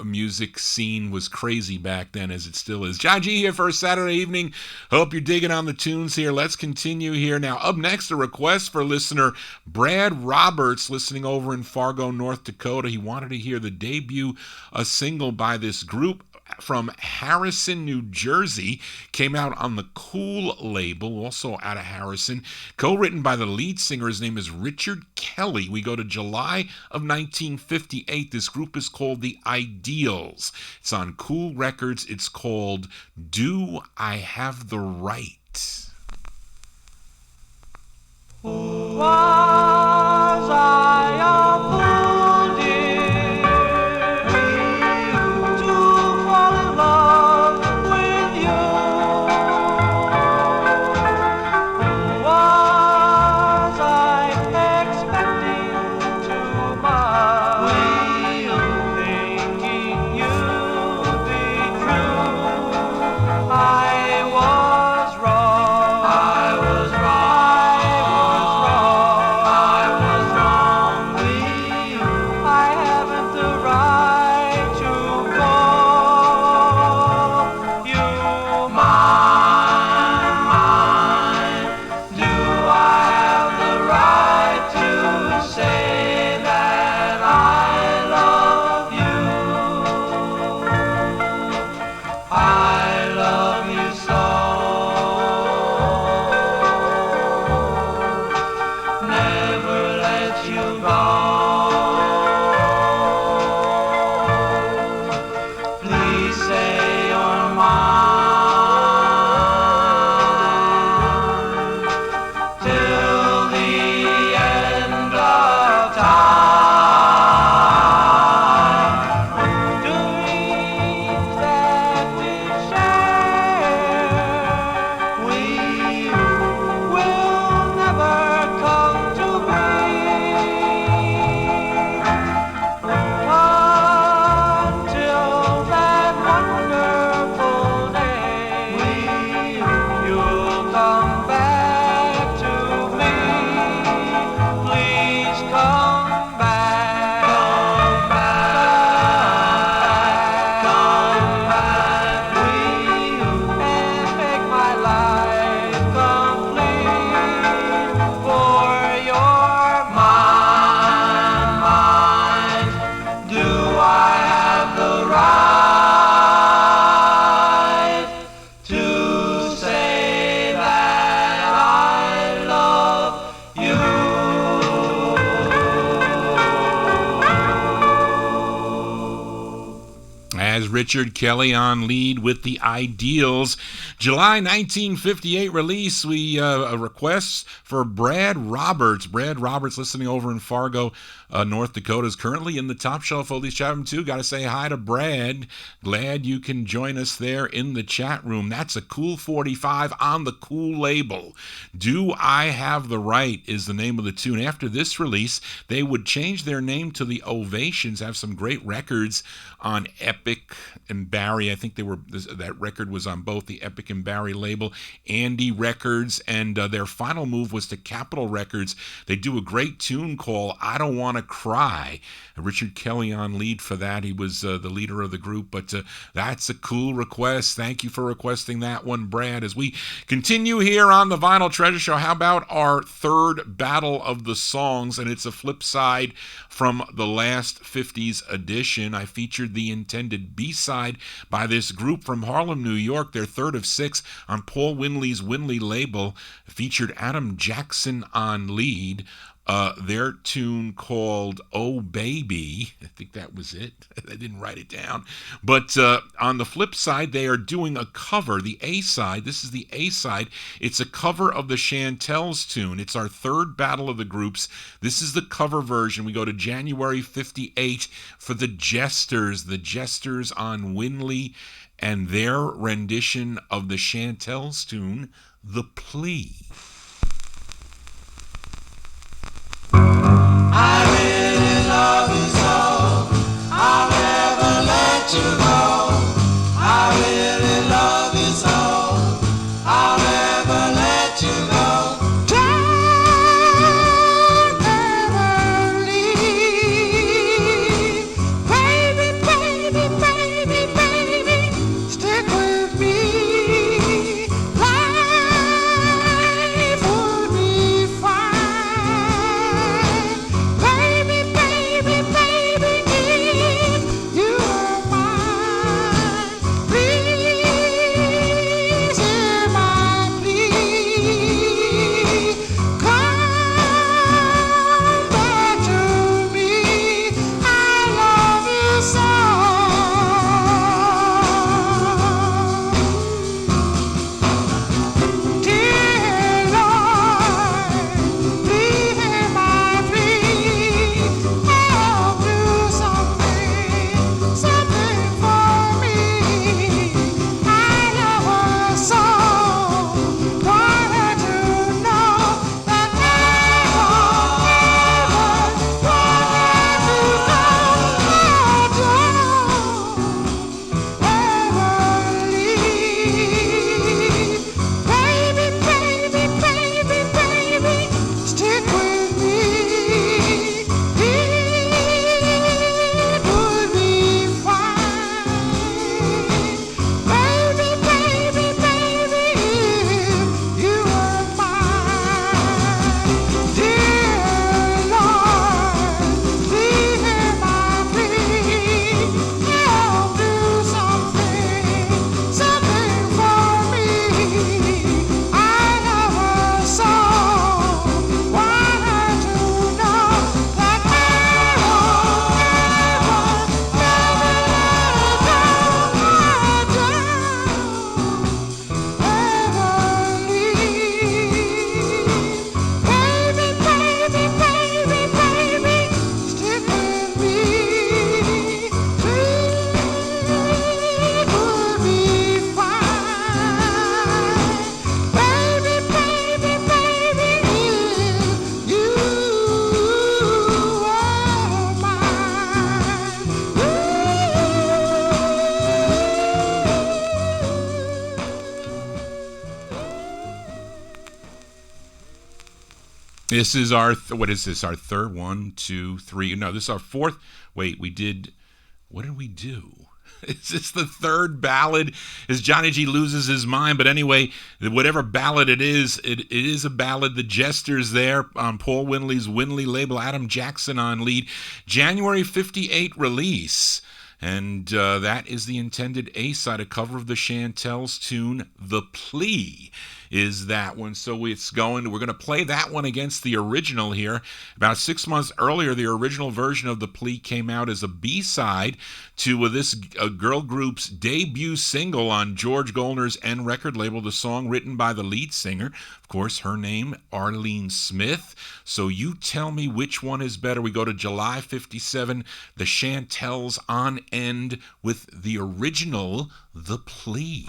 music scene was crazy back then, as it still is. John G here for a Saturday evening. Hope you're digging on the tunes here. Let's continue here. Now, up next, a request for listener Brad Roberts, listening over in Fargo, North Dakota. He wanted to hear the debut single by this group from Harrison, New Jersey. Came out on the Cool label, also out of Harrison. Co-written by the lead singer. His name is Richard K. Kelly. We go to July of 1958. This group is called The Ideals. It's on Cool Records. It's called Do I Have the Right? Was I a fool, dear, to fall in love with you? Was I expecting too much, thinking you'd be true? I was wrong. I was wrong. I haven't the right to call you mine. Do I have the right to say that I love you? I love you so. Never let you go. Please say you're mine till the end of time. Dreams that we share, we will never come to be. Until that wonderful day, you'll come back to me. Please come back, come back, and make my life complete. For you're mine. Do I have the right to say that I love you? As Richard Kelly on lead with The Ideals. July 1958 release, we requests for Brad Roberts. Brad Roberts, listening over in Fargo, North Dakota, is currently in the Top Shelf Oldies chat room too. Got to say hi to Brad. Glad you can join us there in the chat room. That's a Cool 45 on the Cool label. Do I Have the Right is the name of the tune. After this release, they would change their name to the Ovations, have some great records on Epic and Barry. I think that record was on both the Epic and Barry label, Andy Records, and their final move was to Capitol Records. They do a great tune called I Don't Want to Cry. Richard Kelly on lead for that. He was the leader of the group, but that's a cool request. Thank you for requesting that one, Brad. As we continue here on the Vinyl Treasure Show, how about our third battle of the songs? And it's a flip side from the last 50s edition. I featured the intended B-side by this group from Harlem, New York. Their third of six on Paul Winley's Winley label. Featured Adam Jackson on lead. Their tune called Oh Baby. I think that was it. I didn't write it down. But on the flip side, they are doing a cover, the A-side. This is the A-side. It's a cover of the Chantels tune. It's our third battle of the groups. This is the cover version. We go to January 58 for the Jesters on Winley and their rendition of the Chantels tune, The Plea. I really love you so, I'll never let you go. I really love you so, I'll never let you go. Don't ever leave. Baby, baby, baby, baby, stick with me. Life This is our, what is this? Our third, 1, 2, 3. No, this is our fourth. Wait, what did we do? Is this the third ballad? As Johnny G loses his mind. But anyway, whatever ballad it is a ballad. The Jesters there on Paul Winley's Winley label, Adam Jackson on lead. January 58 release. And that is the intended A-side, a cover of the Chantels tune, The Plea is that one. So we're going to play that one against the original here. About 6 months earlier, the original version of The Plea came out as a B-side to this girl group's debut single on George Goldner's N record label, the song written by the lead singer. Of course, her name, Arlene Smith. So you tell me which one is better. We go to July 57, the Chantels on End with the original, The Plea.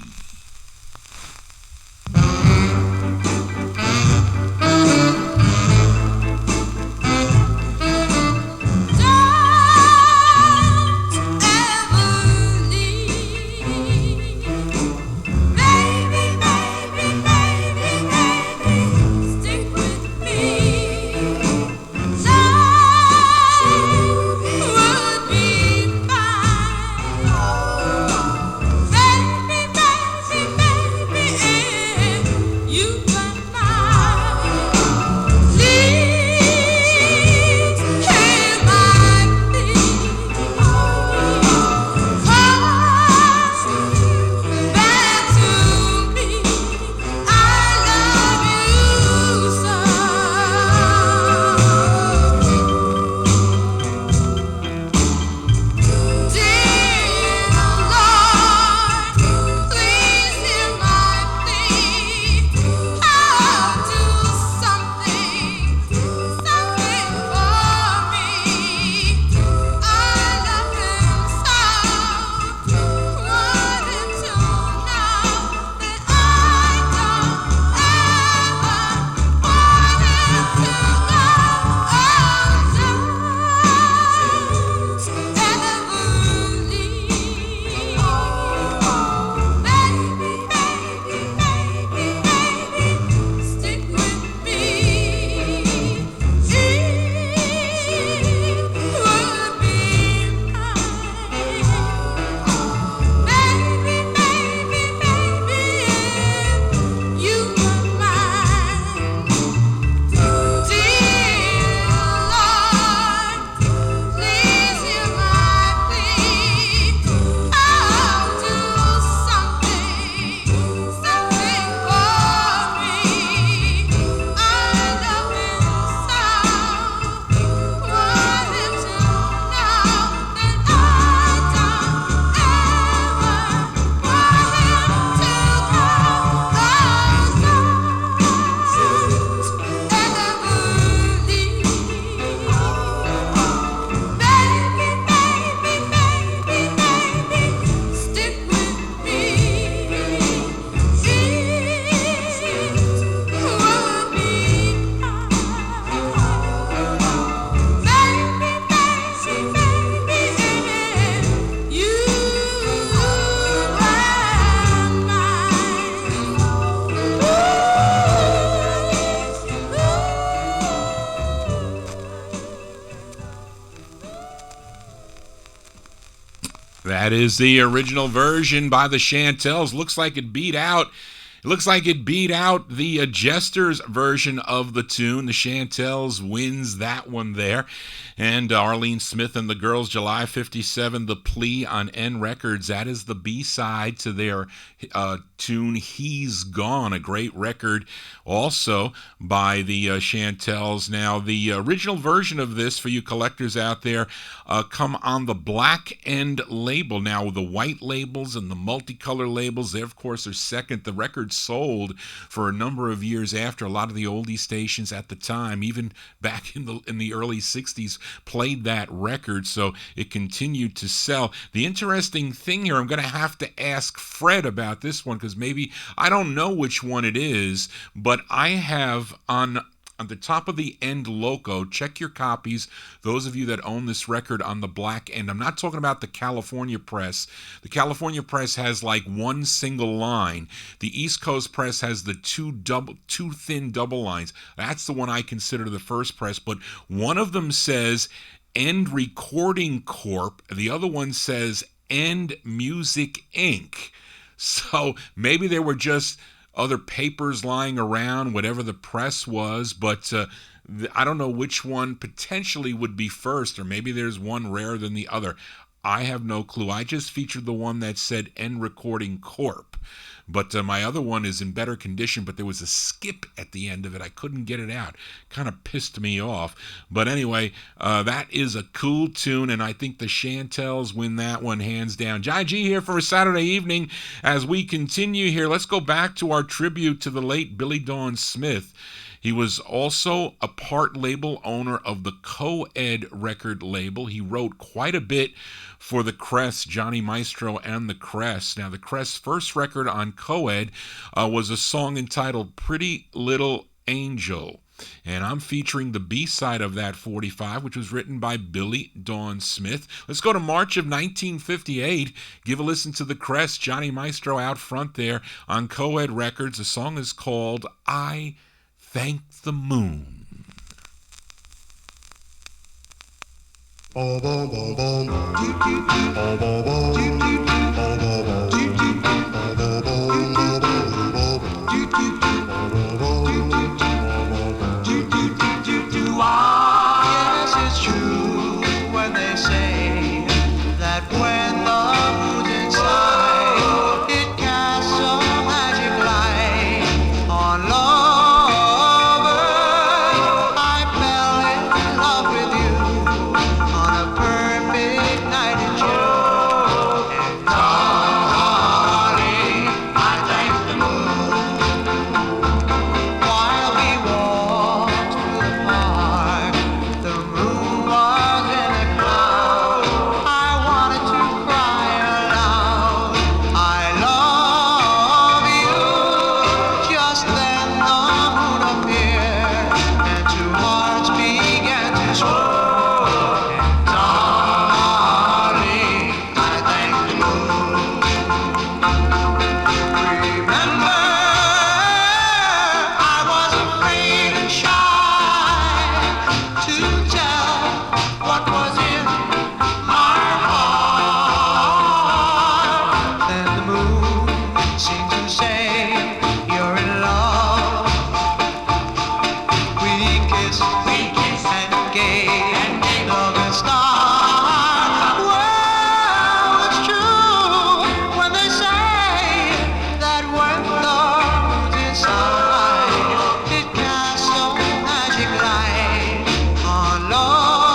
That is the original version by the Chantels. Looks like it beat out the Jesters version of the tune. The Chantels wins that one there. And Arlene Smith and the Girls, July 57, The Plea on N Records. That is the B-side to their tune, He's Gone, a great record also by the Chantels. Now, the original version of this, for you collectors out there, come on the Black End label. Now, the white labels and the multicolor labels, they, of course, are second. The record sold for a number of years after. A lot of the oldie stations at the time, even back in the early 60s, played that record, so it continued to sell. The interesting thing here, I'm going to have to ask Fred about this one, because maybe I don't know which one it is, but I have on on the top of the end loco, check your copies. Those of you that own this record on the black end, I'm not talking about the California press. The California press has like one single line. The East Coast press has the two thin double lines. That's the one I consider the first press, but one of them says End Recording Corp. The other one says End Music Inc. So maybe they were just other papers lying around, whatever the press was, but I don't know which one potentially would be first, or maybe there's one rarer than the other. I have no clue. I just featured the one that said End Recording Corp. But my other one is in better condition, but there was a skip at the end of it. I couldn't get it out. Kind of pissed me off. But anyway, that is a cool tune, and I think the Chantels win that one hands down. Johnny G here for a Saturday evening. As we continue here, let's go back to our tribute to the late Billy Dawn Smith. He was also a part label owner of the Co-Ed record label. He wrote quite a bit for the Crest, Johnny Maestro and the Crest. Now, the Crest's first record on Co-Ed was a song entitled Pretty Little Angel. And I'm featuring the B-side of that 45, which was written by Billy Dawn Smith. Let's go to March of 1958. Give a listen to the Crest, Johnny Maestro out front there on Co-Ed Records. The song is called I Thank the Moon. Yes, it's true when they say that when the moon's inside, it casts a magic light on lovers. I fell in love with you on a perfect night in June. And darling, I thank the moon while we walked through the park. The moon was in a cloud. I wanted to cry aloud. I love you. Just then the moon appeared, and two hearts began to swoon. And darling, I thank the moon. Remember, I was afraid and shy to tell what was in my heart. Then the moon seemed to say, you're in love. We kissed and gave love and start. Well, it's true when they say that when the moon's inside, it casts a magic light on lovers.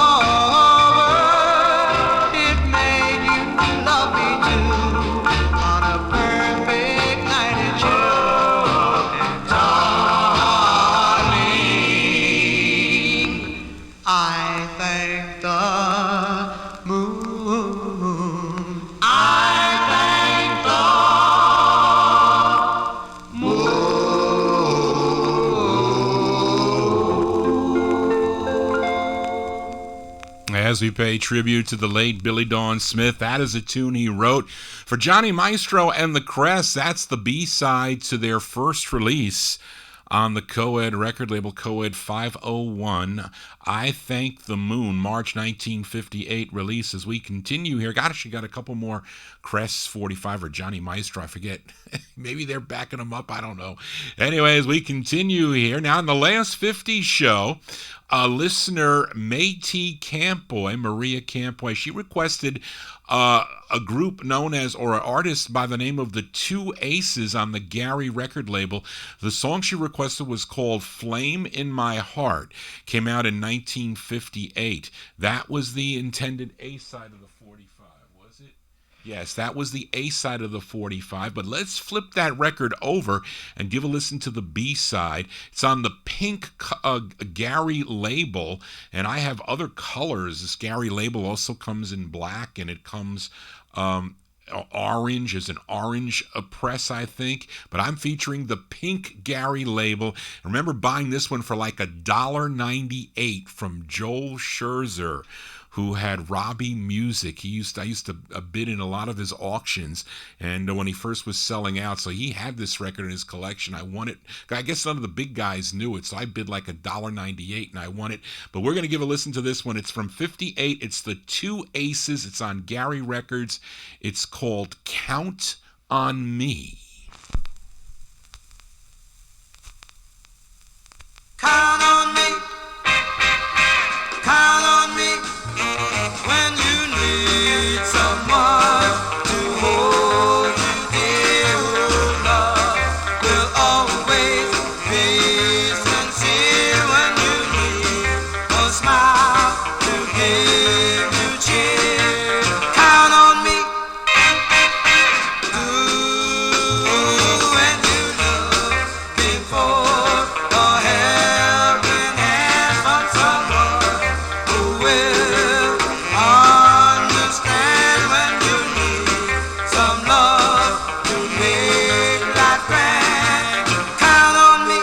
It made you love me too on a perfect night in June. And darling, I thank the moon. I thank the As we pay tribute to the late Billy Dawn Smith, that is a tune he wrote for Johnny Maestro and the Crest. That's the B-side to their first release on the Co-Ed record label, Co-Ed 501. I Thank the Moon, March 1958 release. As we continue here, gosh, you got a couple more Crests 45 or Johnny Maestro, I forget. Maybe they're backing them up, I don't know. Anyway, as we continue here, now in the last 50 show, a listener, Métis Campboy, Maria Campboy, she requested a group known as, or an artist by the name of the Two Aces on the Gary record label. The song she requested was called Flame in My Heart. Came out in 1958. That was the intended A-side of the 45, was it? Yes, that was the A-side of the 45, but let's flip that record over and give a listen to the B-side. It's on the pink Gary label, and I have other colors. This Gary label also comes in black, and it comes orange, as an orange press, I think. But I'm featuring the Pink Gary label. Remember buying this one for like $1.98 from Joel Scherzer, who had Robbie Music. I used to bid in a lot of his auctions, and when he first was selling out, so he had this record in his collection. I won it. I guess none of the big guys knew it, so I bid like $1.98, and I won it. But we're going to give a listen to this one. It's from '58. It's the Two Aces. It's on Gary Records. It's called Count on Me. Count on me, count on me, when you need someone to hold you dear. Love will always be sincere when you need a smile to give you cheer. Count on me, when you look before a helping hand from someone who will understand when you need some love to make life grand. Count on me.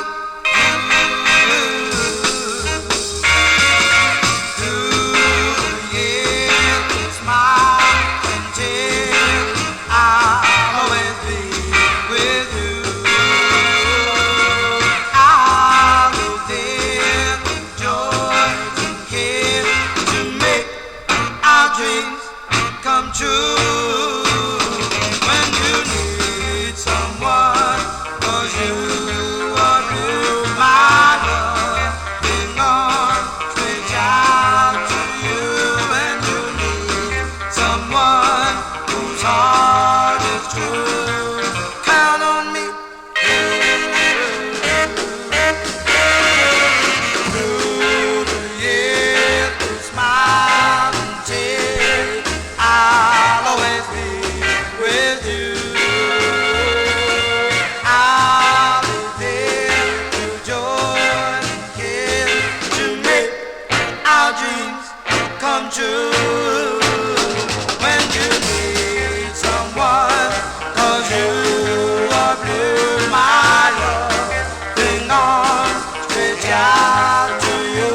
Yeah, smile and tear. I'll always be with you. I'll be there with joy and care to make our dreams come true. When you need someone, 'cause you are blue, my loving arms reach out to you. When you need someone whose heart is true, count on me. Yeah, smile and tear. I'll always be with you. I'll be there to joy and care to make our dreams come true. When you need someone, 'cause you are blue, my loving arms stretch out to you.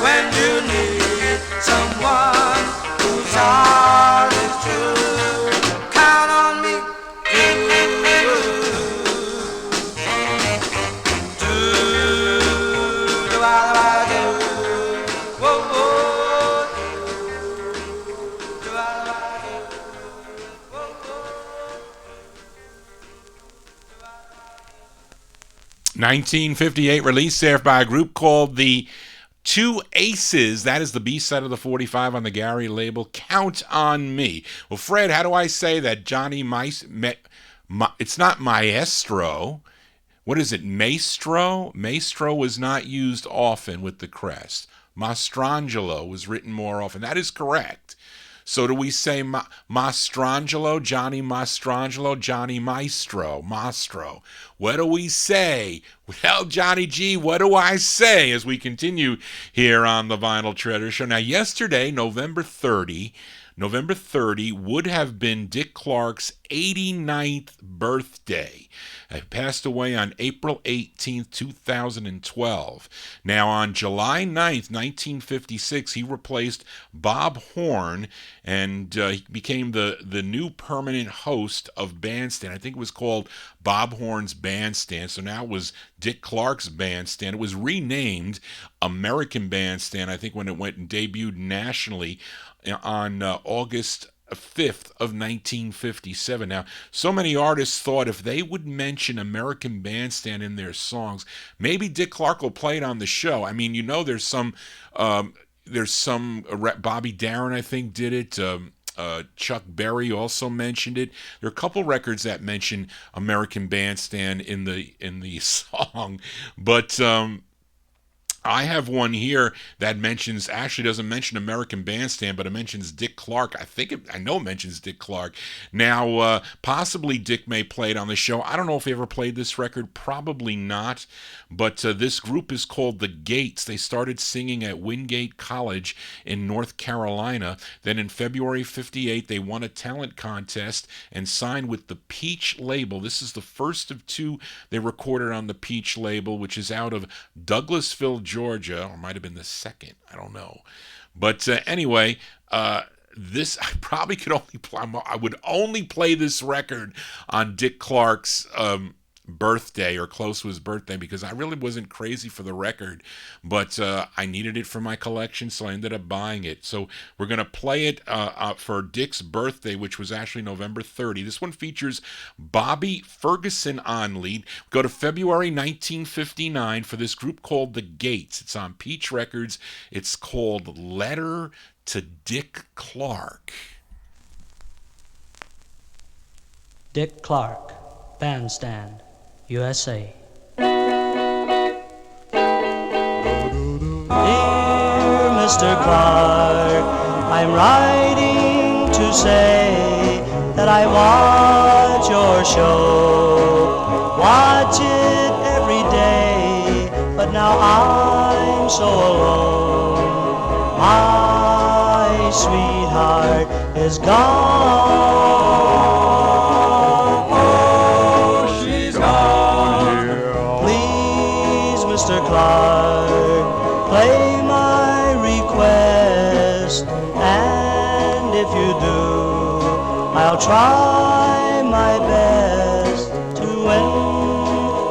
When you need someone whose heart is true, count on me. Whoa, whoa. 1958, released there by a group called the Two Aces. That is the B-side of the 45 on the Gary label, Count on Me. Well, Fred, how do I say that? It's not Maestro. What is it, Maestro? Maestro was not used often with the crest. Mastrangelo was written more often. That is correct. So do we say Mastrangelo, Johnny Mastrangelo, Johnny Maestro, Mastro? What do we say? Well, Johnny G, what do I say as we continue here on the Vinyltreasure Show? Now, yesterday, November 30, would have been Dick Clark's 89th birthday. He passed away on April 18th, 2012. Now, on July 9th, 1956, he replaced Bob Horn, and he became the new permanent host of Bandstand. I think it was called Bob Horn's Bandstand, so now it was Dick Clark's Bandstand. It was renamed American Bandstand, I think, when it went and debuted nationally on August 5th of 1957. Now, so many artists thought if they would mention American Bandstand in their songs, maybe Dick Clark will play it on the show. I mean, you know, there's some Bobby Darin, I think, did it. Chuck Berry also mentioned it. There are a couple records that mention American Bandstand in the song, but I have one here that actually doesn't mention American Bandstand, but it mentions Dick Clark. I know it mentions Dick Clark. Now, possibly Dick may play it on the show. I don't know if he ever played this record. Probably not. But this group is called The Gates. They started singing at Wingate College in North Carolina. Then in February '58, they won a talent contest and signed with the Peach label. This is the first of two they recorded on the Peach label, which is out of Douglasville, Georgia, or might have been the second. I don't know. But anyway, this I probably could only play. I would only play this record on Dick Clark's birthday or close to his birthday, because I really wasn't crazy for the record, but I needed it for my collection, so I ended up buying it. So we're going to play it for Dick's birthday, which was actually November 30. This one features Bobby Ferguson on lead. Go to February 1959 for this group called The Gates. It's on Peach Records. It's called Letter to Dick Clark. Dick Clark, Bandstand, USA. Dear Mr. Clark, I'm writing to say that I watch your show, watch it every day, but now I'm so alone. My sweetheart is gone. Mr. Clark, play my request, and if you do, I'll try my best to win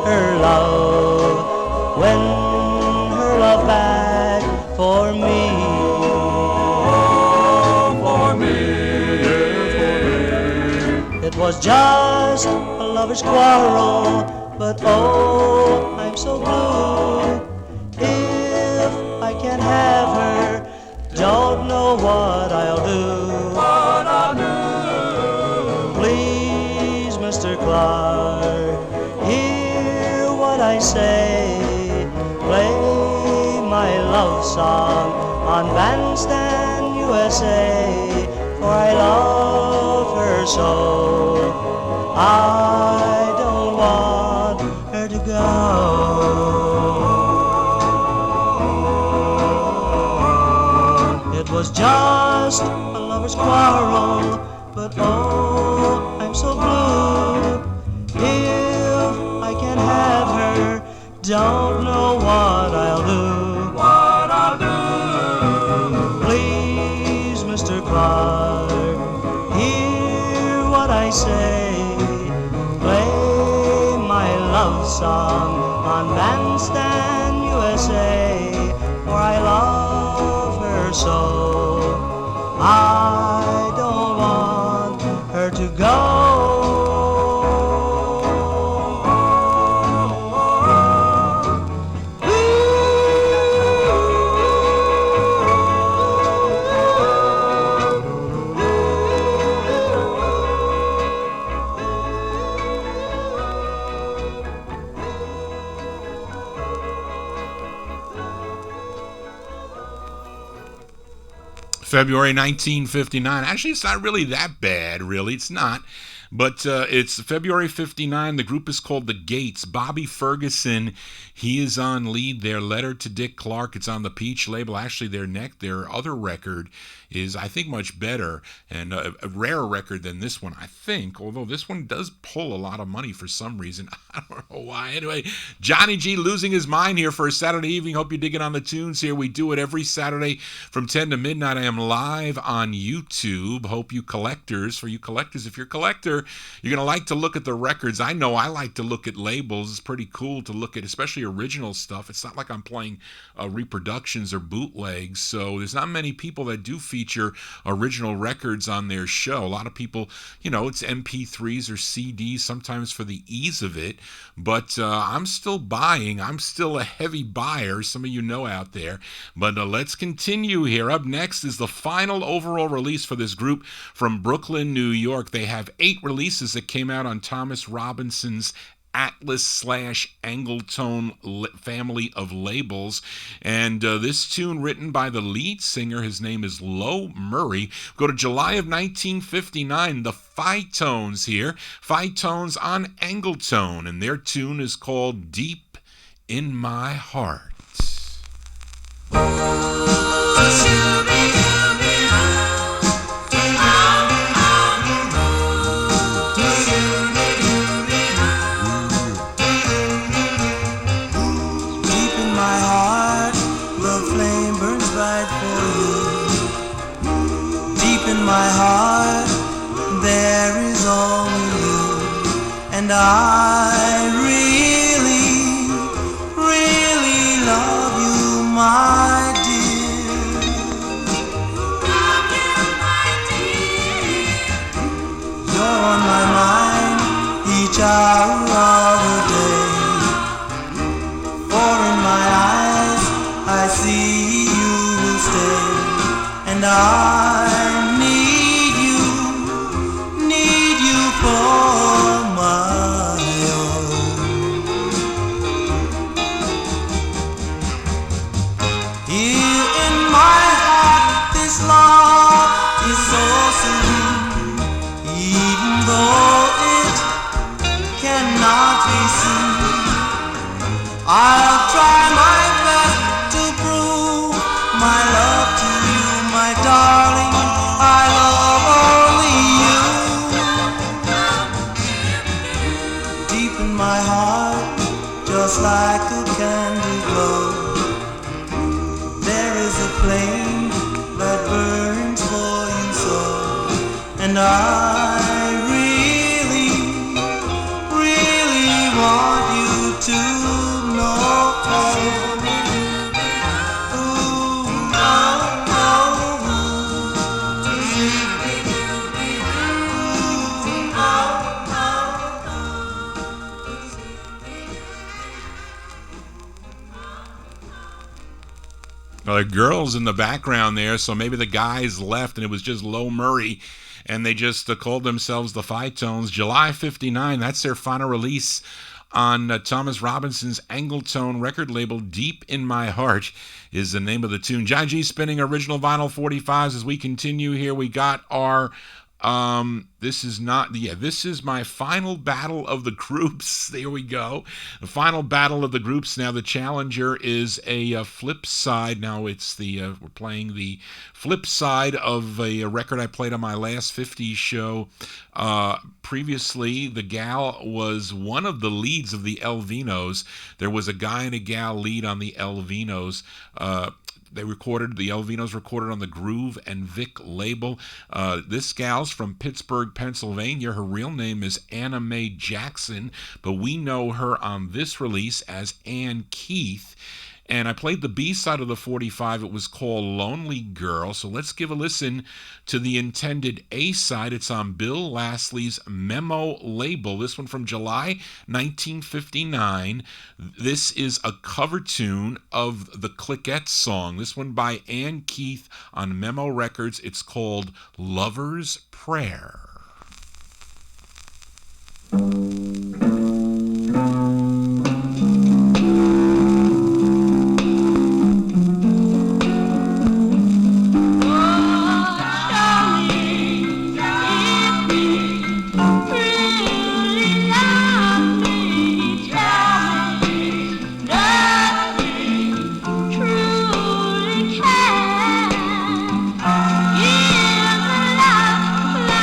her love back for me. It was just a lover's quarrel, but oh, I'm so blue. If I can't have her, don't know what I'll do. Please, Mr. Clark, hear what I say. Play my love song on Bandstand USA, for I love her so. I don't want her to go. It was just a lover's quarrel, but oh, I'm so blue. If I can't have her, don't know what I'll do. Please, Mr. Clark, hear what I say. Play my love song on Bandstand USA, for I love her so. I don't want her to go. February 1959. Actually, it's not really that bad, really. It's not. But it's February 59. The group is called The Gates. Bobby Ferguson, he is on lead. Their Letter to Dick Clark, it's on the Peach label. Actually, their other record is, I think, much better and a rarer record than this one, I think. Although this one does pull a lot of money for some reason. I don't know why. Anyway, Johnny G losing his mind here for a Saturday evening. Hope you're digging on the tunes here. We do it every Saturday from 10 to midnight. I am live on YouTube. Hope you collectors, if you're a collector, you're going to like to look at the records. I know I like to look at labels. It's pretty cool to look at, especially original stuff. It's not like I'm playing reproductions or bootlegs. So there's not many people that do feature original records on their show. A lot of people, it's MP3s or CDs, sometimes for the ease of it. But I'm still buying. I'm still a heavy buyer, some of you know out there. But let's continue here. Up next is the final overall release for this group from Brooklyn, New York. They have 8 releases that came out on Thomas Robinson's Atlas/Angletone family of labels. And this tune written by the lead singer, his name is Lo Murray. Go to July of 1959, the Phytones here. Phytones on Angletone, and their tune is called Deep in My Heart. My heart, there is only you, and I really, really love you, my dear. Love you, my dear. You're on my mind each hour of the day, for in my eyes I see you will stay, and I I'll try my best to prove my love to you, my darling. I love only you. Deep in my heart, just like a candle glow, there is a flame that burns for you so, and I really, really want you to. The girls in the background there, so maybe the guys left and it was just Lo Murray, and they just called themselves the Phytones. July 59, that's their final release on Thomas Robinson's Angletone record label. Deep in My Heart is the name of the tune. John G spinning original vinyl 45s as we continue here. We got our this is my final battle of the groups. There we go. The final battle of the groups. Now the challenger is a flip side. Now it's we're playing the flip side of a record I played on my last 50s show. Previously, the gal was one of the leads of the Elvinos. There was a guy and a gal lead on the Elvinos. The Elvinos recorded on the Groove and Vic label. This gal's from Pittsburgh, Pennsylvania. Her real name is Anna Mae Jackson, but we know her on this release as Ann Keith. And I played the B-side of the 45. It was called Lonely Girl. So let's give a listen to the intended A-side. It's on Bill Lasley's Memo label. This one from July 1959. This is a cover tune of the Clickettes song. This one by Ann Keith on Memo Records. It's called Lover's Prayer. La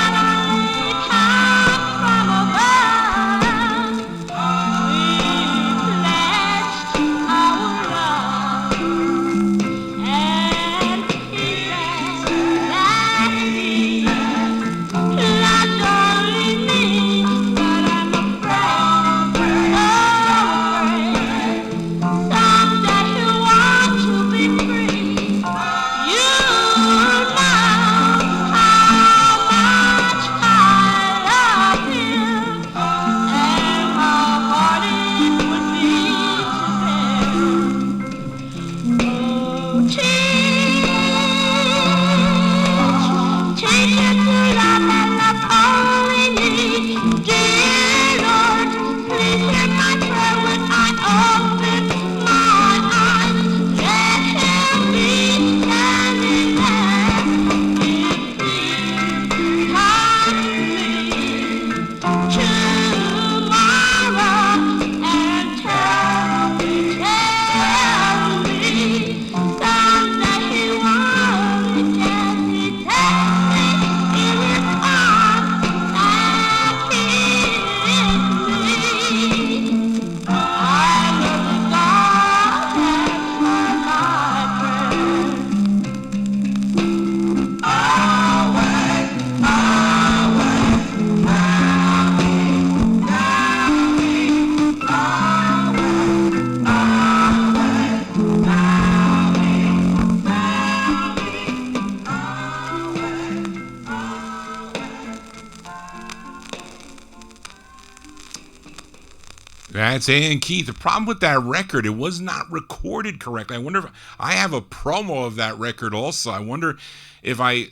la That's Ann Keith. The problem with that record, it was not recorded correctly. I wonder if I have a promo of that record also. I wonder if I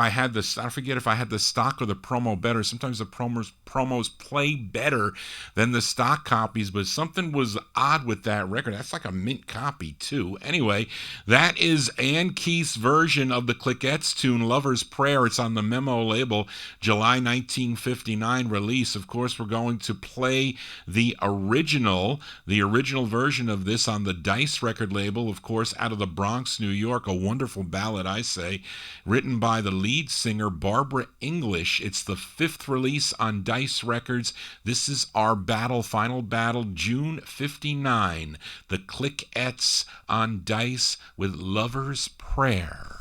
had this, I forget if I had the stock or the promo better. Sometimes the promos play better than the stock copies, but something was odd with that record. That's like a mint copy too. Anyway, that is Ann Keith's version of the Cliquettes tune, Lover's Prayer. It's on the Memo label, July 1959 release. Of course, we're going to play the original version of this on the Dice record label, of course, out of the Bronx, New York. A wonderful ballad, I say, written by the lead singer Barbara English. It's the 5th release on Dice Records. This is our final battle, June 59. The Cliquettes on Dice with Lover's Prayer.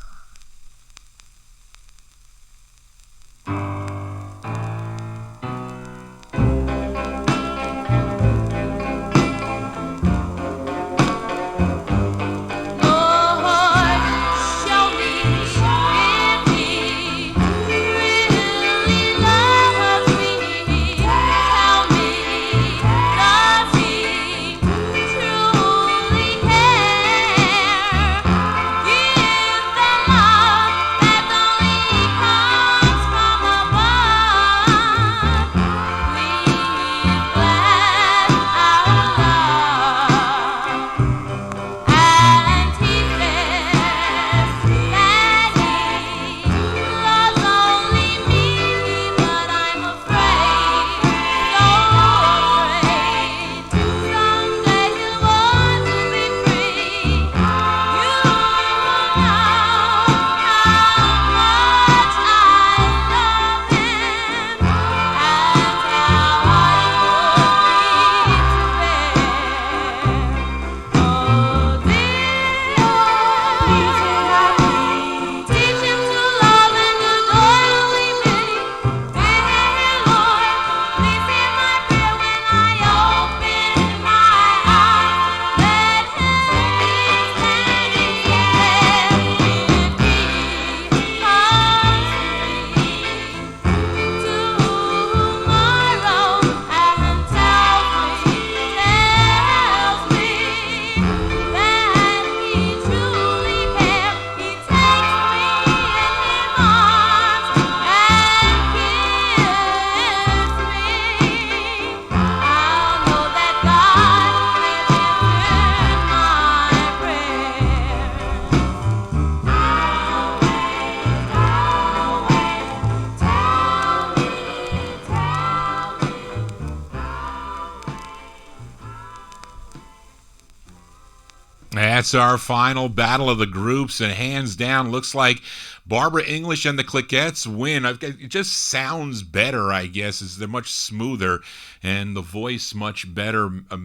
That's our final battle of the groups, and hands down, looks like Barbara English and the Cliquettes win. It just sounds better, I guess. They're much smoother, and the voice much better, a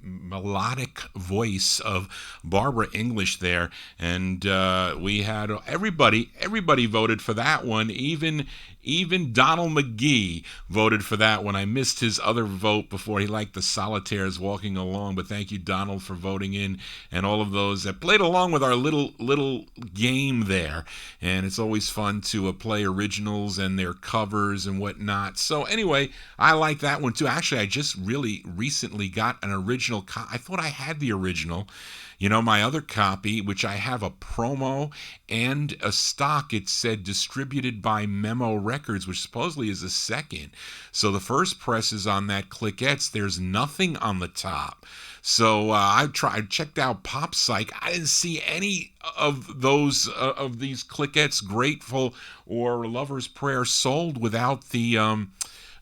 melodic voice of Barbara English there. And we had everybody voted for that one. Even Donald McGee voted for that one. I missed his other vote before. He liked the Solitaires Walking Along, but thank you, Donald, for voting in, and all of those that played along with our little game there. And it's always fun to play originals and their covers and whatnot. So anyway, I like that one too. Actually, I just really recently got an original. I thought I had the original. You know, my other copy, which I have a promo and a stock, it said distributed by Memo Records, which supposedly is a second. So the first press is on that Cliquettes. There's nothing on the top. So I checked out Pop Psych. I didn't see any of those of these Cliquettes, Grateful or Lover's Prayer, sold without the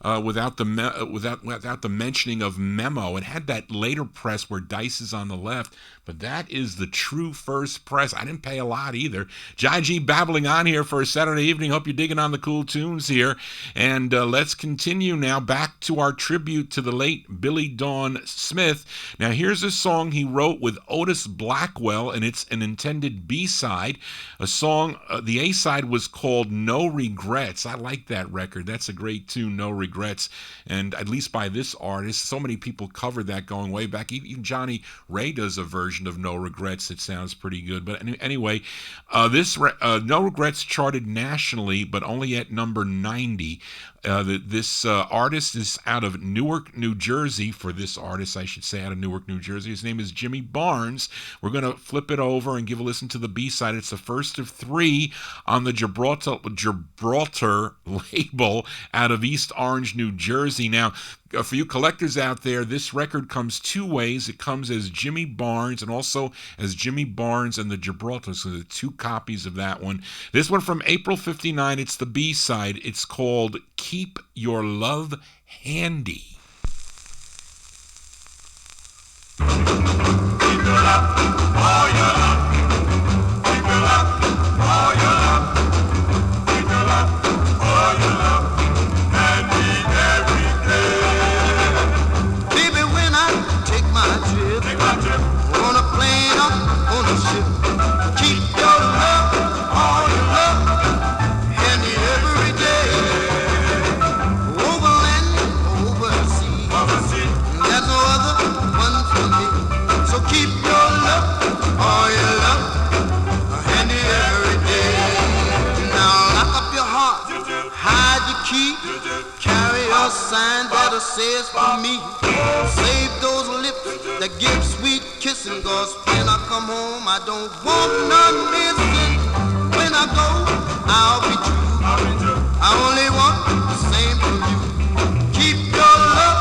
without the mentioning of Memo. It had that later press where Dice is on the left, but that is the true first press. I didn't pay a lot either. Johnny G babbling on here for a Saturday evening. Hope you're digging on the cool tunes here. And let's continue now back to our tribute to the late Billy Dawn Smith. Now here's a song he wrote with Otis Blackwell, and it's an intended B-side. A song, the A-side was called No Regrets. I like that record. That's a great tune, No Regrets. And at least by this artist, so many people covered that going way back. Even Johnny Ray does a version version of No Regrets. It sounds pretty good. But anyway, this No Regrets charted nationally, but only at number 90. This artist is out of Newark, New Jersey. For this artist, I should say, out of Newark, New Jersey. His name is Jimmy Barnes. We're going to flip it over and give a listen to the B-side. It's the first of 3 on the Gibraltar label out of East Orange, New Jersey. Now, for you collectors out there, this record comes 2 ways. It comes as Jimmy Barnes and also as Jimmy Barnes and the Gibraltar. So there are 2 copies of that one. This one from April 59, it's the B-side. It's called Keep Your Love Handy. Keep your love, all your love. Keep your love, all your love. Keep your love, all your love. Handy every day. Baby, when I take my trip, on a plane or on a ship, keep your love, all your love, handy every day. Over land, over sea, there's no other one for me. So keep your love, all your love, handy every day. Now lock up your heart, hide your key, carry a sign that says for me. Save those lips that give sweet kissing, 'cause when I come home I don't want none missing. When I go, I'll be true. I only want the same for you. Keep your love,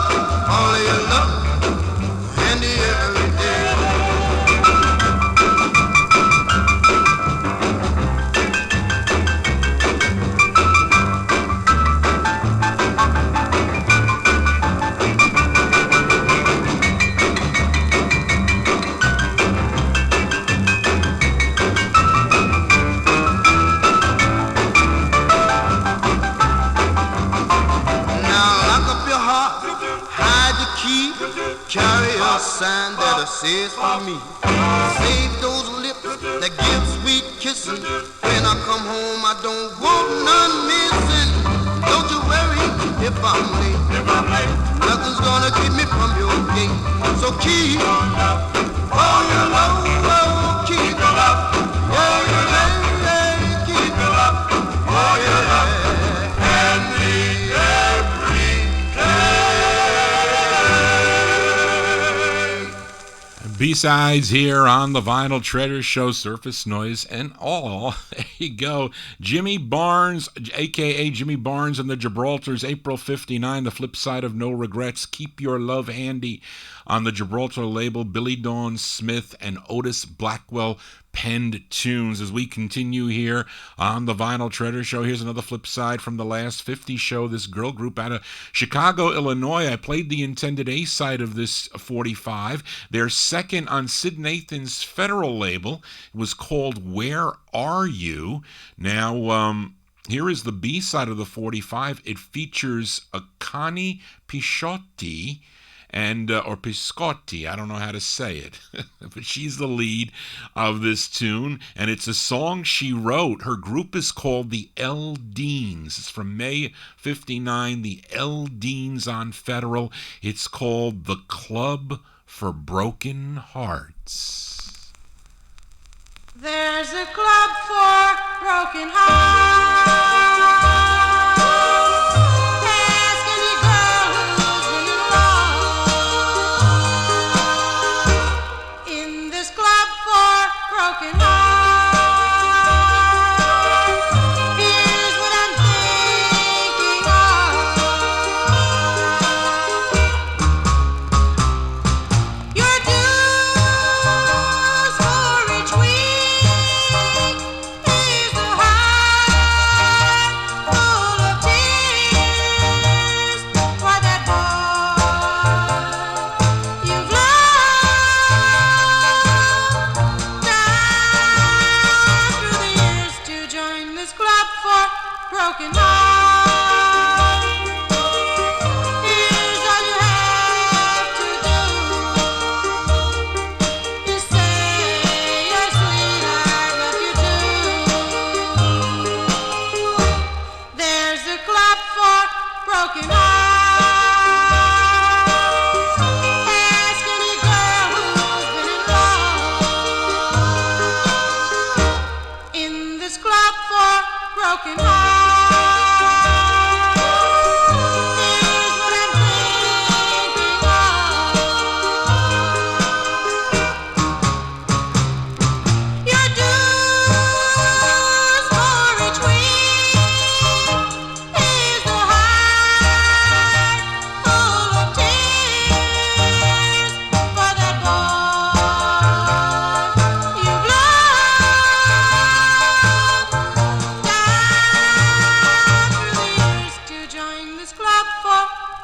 all your love, handy every day. Carry a sign that says for me. Save those lips that give sweet kissing. When I come home I don't want none missing. Don't you worry if I'm late. Nothing's gonna keep me from your gate. So keep all your love, keep your love, all your love, keep your love, all your love, and me every day. B-sides here on the Vinyl Treasure Show, Surface Noise and all. There you go. Jimmy Barnes, a.k.a. Jimmy Barnes and the Gibraltars, April 59, the flip side of No Regrets, Keep Your Love Handy on the Gibraltar label, Billy Dawn Smith and Otis Blackwell penned tunes. As we continue here on the Vinyl Treasure Show, here's another flip side from the Last 50 show. This girl group out of Chicago, Illinois. I played the intended A side of this 45. Their second on Sid Nathan's Federal label. It was called Where Are You? Now, here is the B side of the 45. It features a Connie Pisciotti and or Piscotti, I don't know how to say it, but she's the lead of this tune, and it's a song she wrote. Her group is called the L Deans. It's from May 59, the L Deans on Federal. It's called The Club for Broken Hearts. There's a club for broken hearts. Ask any girl who's been in love. In this club for broken hearts, here's what I'm thinking of. Your dues for each week is the heart full of tears for that boy you've loved down through the years. To join this club for broken hearts, here's all you have to do. You say your sweetheart love you too. There's a club for broken hearts. Ask any girl who's been in love. broken heart. Here's what I'm thinking of. Your dues for each week is the heart full of tears for that boy you've loved. Down through the years to join this club for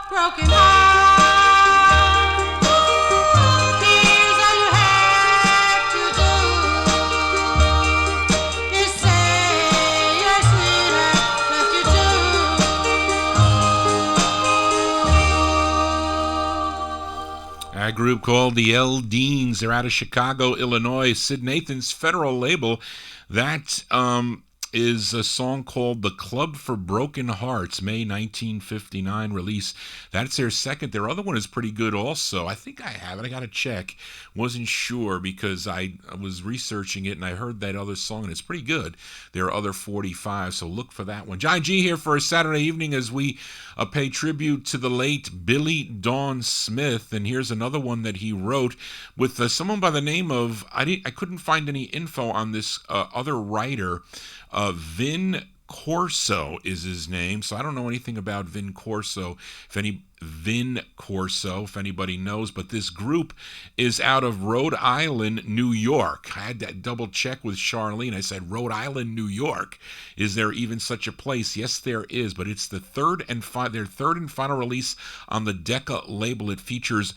broken hearts. Here's all you have to do is say your sweetheart left you too. A group called the L. Deans. They're out of Chicago, Illinois. Sid Nathan's federal label. That is a song called The Club for Broken Hearts, May 1959 release. That's their second. Their other one is pretty good also. I think I have it. I got to check. Wasn't sure because I was researching it and I heard that other song and it's pretty good. Their other 45, so look for that one. Johnny G here for a Saturday evening as we pay tribute to the late Billy Dawn Smith. And here's another one that he wrote with someone by the name of, I couldn't find any info on this other writer. Vin Corso is his name, so I don't know anything about Vin Corso. Vin Corso, if anybody knows, but this group is out of Rhode Island, New York. I had to double check with Charlene. I said, Rhode Island, New York. Is there even such a place? Yes, there is, but it's the their third and final release on the Decca label. It features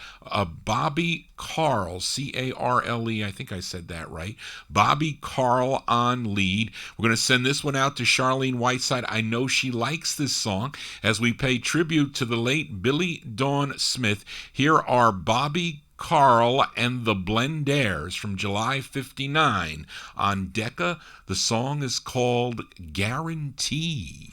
Bobby Carl, C-A-R-L-E, I think I said that right. Bobby Carl on lead. We're going to send this one out to Charlene Whiteside. I know she likes this song as we pay tribute to the late Billy Dawn Smith. Here are Bobby Carl and the Blenders from July 59 on Decca. The song is called Guaranteed.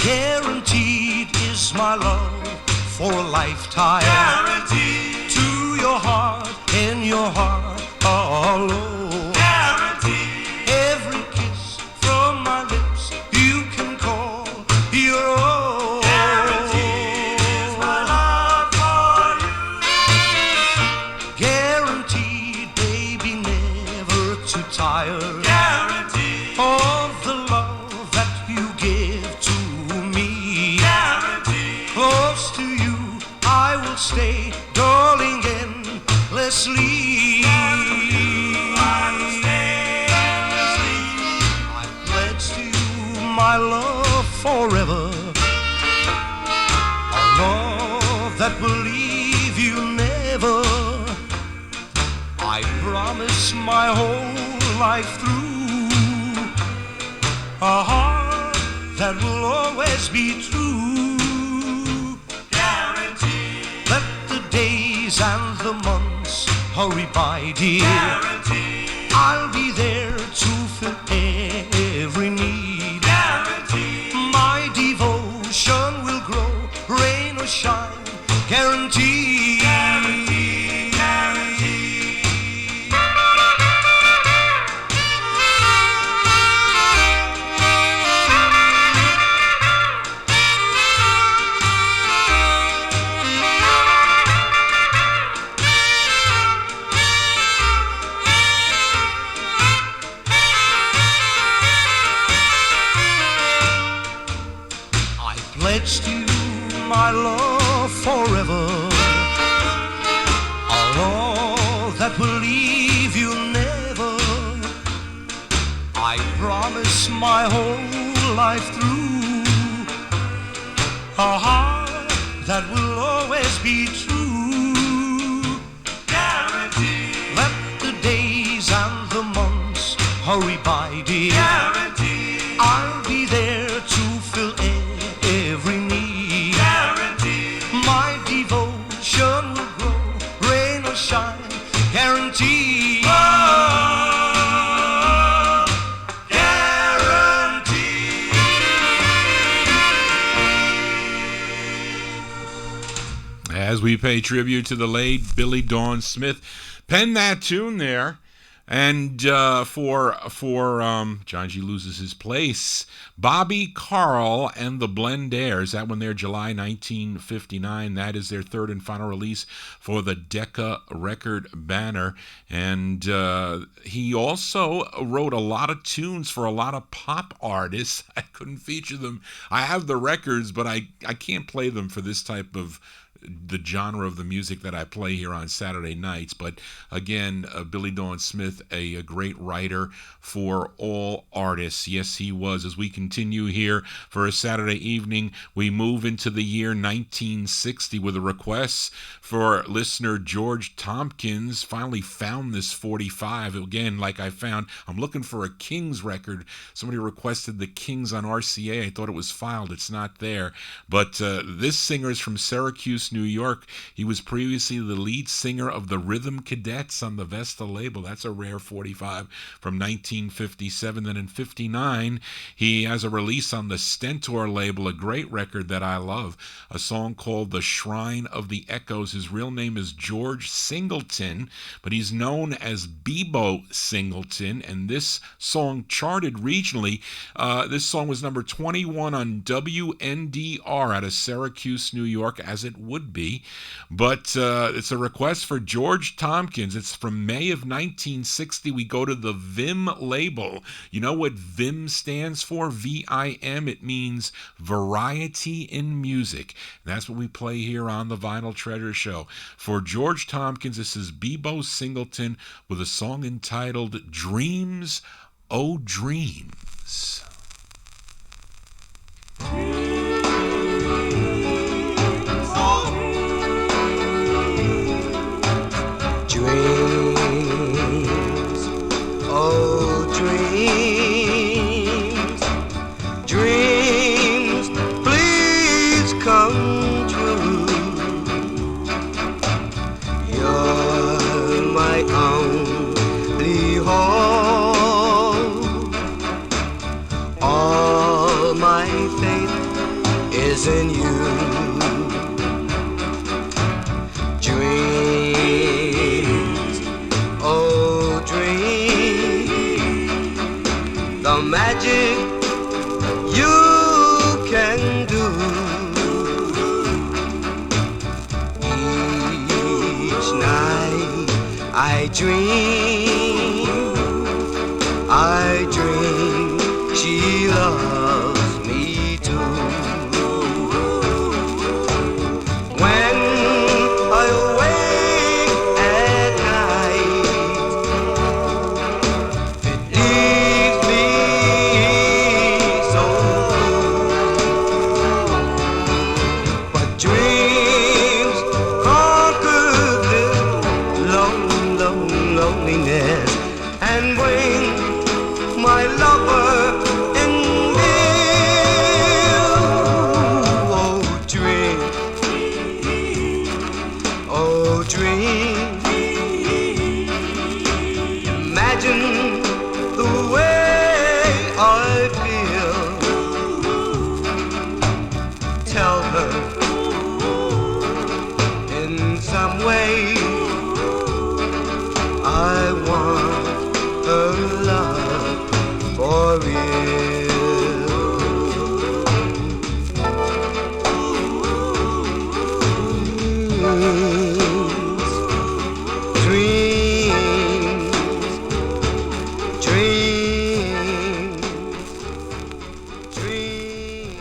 Guaranteed is my love for a lifetime. Guaranteed to your heart and your heart alone. Guaranteed every kiss from my lips you can call your own. Guaranteed is my love for you. Guaranteed, baby, never to tire. Guaranteed of the love that you give to me. Guaranteed close to you I will stay, darling, endlessly. I pledge to you my love forever, a love that will leave you never. I promise my whole life through, a heart that will always be true. Guaranteed. Let the days and the months hurry by, dear. Guaranteed. I'll be there to fill every need. Guaranteed. My devotion will grow, rain or shine. Guaranteed. Guaranteed. Guaranteed. Pledge to you my love forever, a love that will leave you never. I promise my whole life through, a heart that will always be true. Guaranteed. Let the days and the months hurry by, dear. Guaranteed. I'll be there to fill every need. Guaranteed. My devotion will grow, rain or shine. Guaranteed. Oh, guaranteed. as we pay tribute to the late Billy Dawn Smith. Penned that tune there. And for John G. loses his place, Bobby Carl and the Blendaires, that one there, July 1959. That is their third and final release for the Decca record banner. And he also wrote a lot of tunes for a lot of pop artists. I couldn't feature them. I have the records, but I can't play them for this type of the genre of the music that I play here on Saturday nights. But again, Billy Dawn Smith, a great writer for all artists. Yes, he was. As we continue here for a Saturday evening, we move into the year 1960 with a request for listener George Tompkins. Finally found this 45. Again, like I found, I'm looking for a Kings record. Somebody requested the Kings on RCA. I thought it was filed. It's not there. But this singer is from Syracuse, New York. He was previously the lead singer of the Rhythm Cadets on the Vesta label. That's a rare 45 from 1957. Then in 59, he has a release on the Stentor label, a great record that I love, a song called The Shrine of the Echoes. His real name is George Singleton, but he's known as Bebo Singleton, and this song charted regionally. This song was number 21 on WNDR out of Syracuse, New York, as it would be. But it's a request for George Tompkins. It's from May of 1960. We go to the Vim label. You know what Vim stands for? V-I-M. It means variety in music. And that's what we play here on the Vinyltreasure Show. For George Tompkins, this is Bebo Singleton with a song entitled Dreams, Oh Dreams. Dreams, oh dreams, dreams, please come true. You're my only hope. All my faith is in you. Magic you can do. Each night I dream she loves me too. When I awake at night, it leaves me and bring my lover in view. Oh dream, oh dream, imagine the way I feel. Tell her in some way I want her love for real. Dreams, dreams, dreams.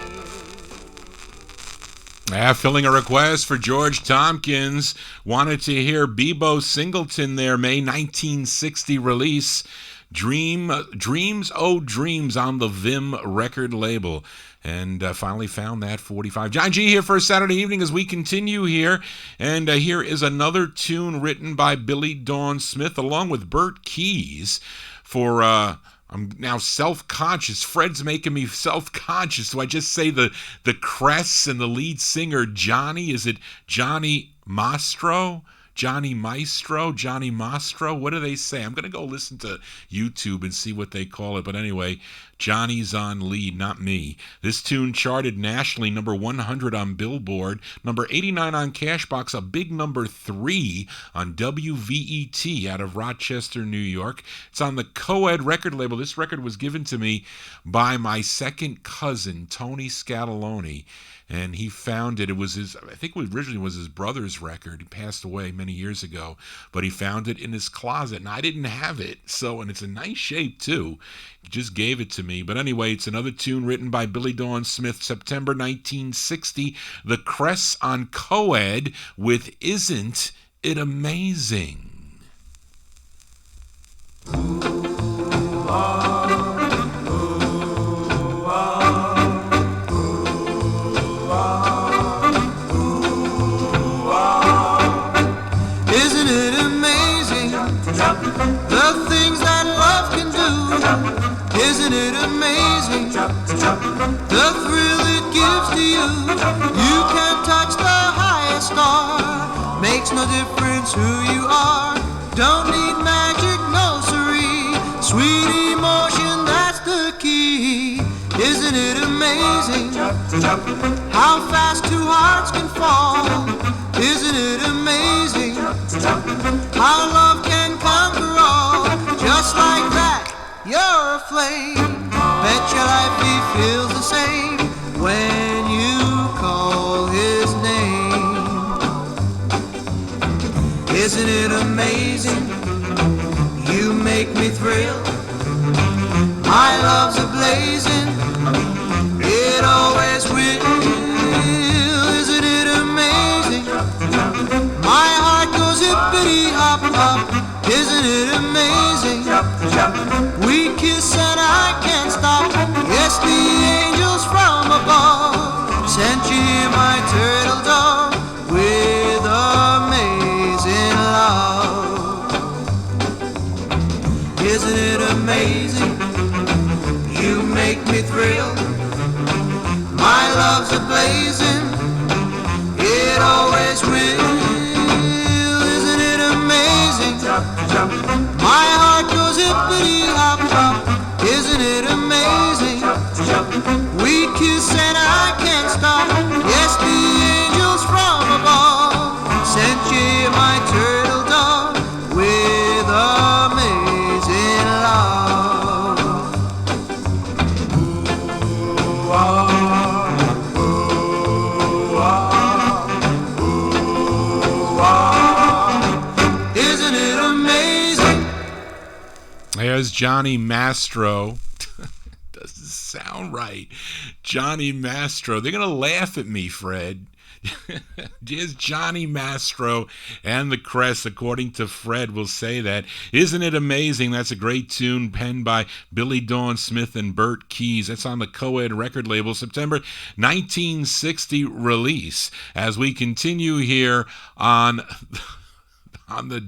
Filling a request for George Tompkins. Wanted to hear Bebo Singleton there, May 1960 release. Dreams, Oh Dreams on the Vim record label. And finally found that 45. John G here for a Saturday evening as we continue here. And here is another tune written by Billy Dawn Smith along with Bert Keys for... I'm now self-conscious. Fred's making me self-conscious. So I just say the crests and the lead singer, Johnny. Is it Johnny Mastro? Johnny Maestro? Johnny Mastro? What do they say? I'm going to go listen to YouTube and see what they call it. But anyway, Johnny's on lead, not me. This tune charted nationally, number 100 on Billboard, number 89 on Cashbox, a big number 3 on WVET out of Rochester, New York. It's on the Co-Ed record label. This record was given to me by my second cousin, Tony Scatolone. And he found it. It was his, I think it originally was his brother's record. He passed away many years ago, but he found it in his closet, and I didn't have it. So, and it's a nice shape too. He just gave it to me. But anyway, it's another tune written by Billy Dawn Smith, September 1960. The Cress on Co-Ed with Isn't It Amazing? Isn't it amazing the things that love can do? Isn't it amazing the thrill it gives to you? You can touch the highest star, makes no difference who you are. Don't need magic, no siree. Sweet emotion, that's the key. Isn't it amazing how fast two hearts can fall? Isn't it amazing how love can conquer all? Just like that, you're a flame. Bet your life he feels the same when you call his name. Isn't it amazing? You make me thrill. My love's ablazing. It always will. Isn't it amazing? My heart goes hippity hop hop. Isn't it amazing? We kiss and I can't stop. Yes, the angels from above sent you here, my turtle dove, with amazing love. Isn't it amazing? You make me thrill. My love's ablazing. It always will. Isn't it amazing? My heart goes hippity hop hop. Isn't it amazing? We kiss and I can't stop. Yes, the angels from above sent you my turtle dove with amazing love. Ooh, ah. There's Johnny Mastro. Doesn't sound right. Johnny Mastro. They're going to laugh at me, Fred. Here's Johnny Mastro and the Cress, according to Fred, will say that. Isn't it amazing? That's a great tune penned by Billy Dawn Smith and Bert Keys. That's on the Co-Ed record label, September 1960 release. As we continue here on the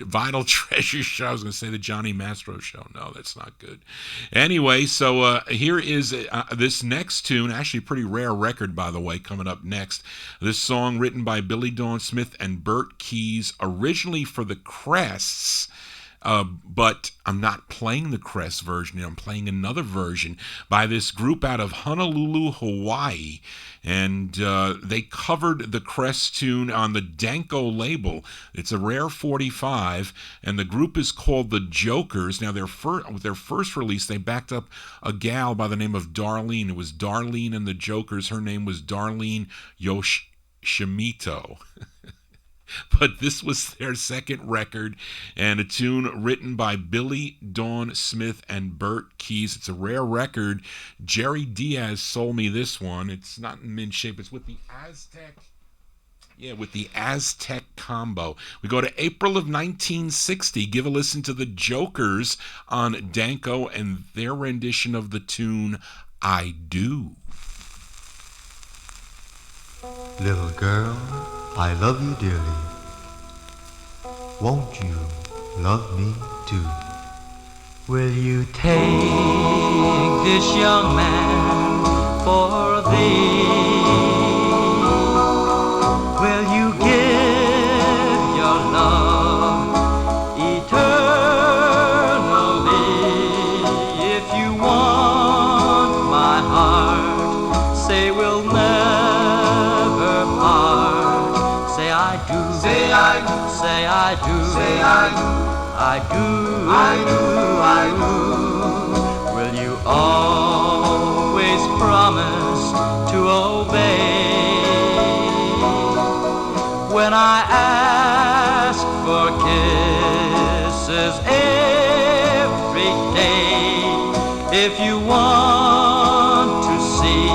Vinyltreasure Show. I was going to say the Johnny Mastro Show. No, that's not good. Anyway, so here is this next tune, actually a pretty rare record, by the way, coming up next. This song written by Billy Dawn Smith and Bert Keys, originally for the Cress. But I'm not playing the Cress version. I'm playing another version by this group out of Honolulu, Hawaii. And they covered the Cress tune on the Danko label. It's a rare 45, and the group is called the Jokers. Now, with their first release, they backed up a gal by the name of Darlene. It was Darlene and the Jokers. Her name was Darlene Yoshimito. But this was their second record, and a tune written by Billy Dawn Smith and Bert Keys. It's a rare record. Jerry Diaz sold me this one. It's not in mint shape. It's with the Aztec. Yeah, with the Aztec combo. We go to April of 1960. Give a listen to the Jokers on Danko and their rendition of the tune, I Do. Little girl, I love you dearly. Won't you love me too? Will you take this young man for thee? Will you give your love eternally? If you want I do, I do. Will you always promise to obey when I ask for kisses every day? If you want to see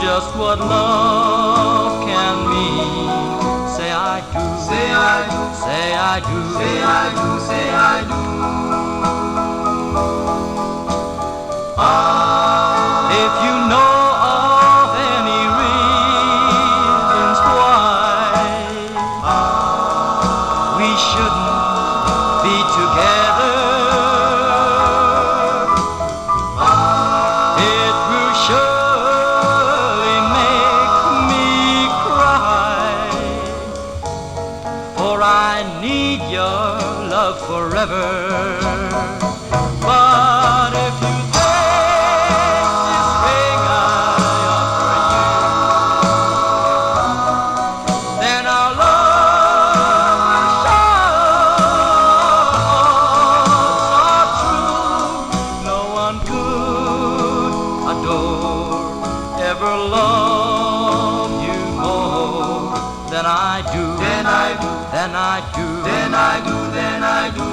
just what love can mean, say I do, say I do, say I do, say I do, say I do. If you know of any reasons why we shouldn't be together, it will surely make me cry, for I need your love forever. But if you take this ring I offer you, then our love will show so true. No one could adore, ever love you more than I do, than I do, than I do, than I do, than I do.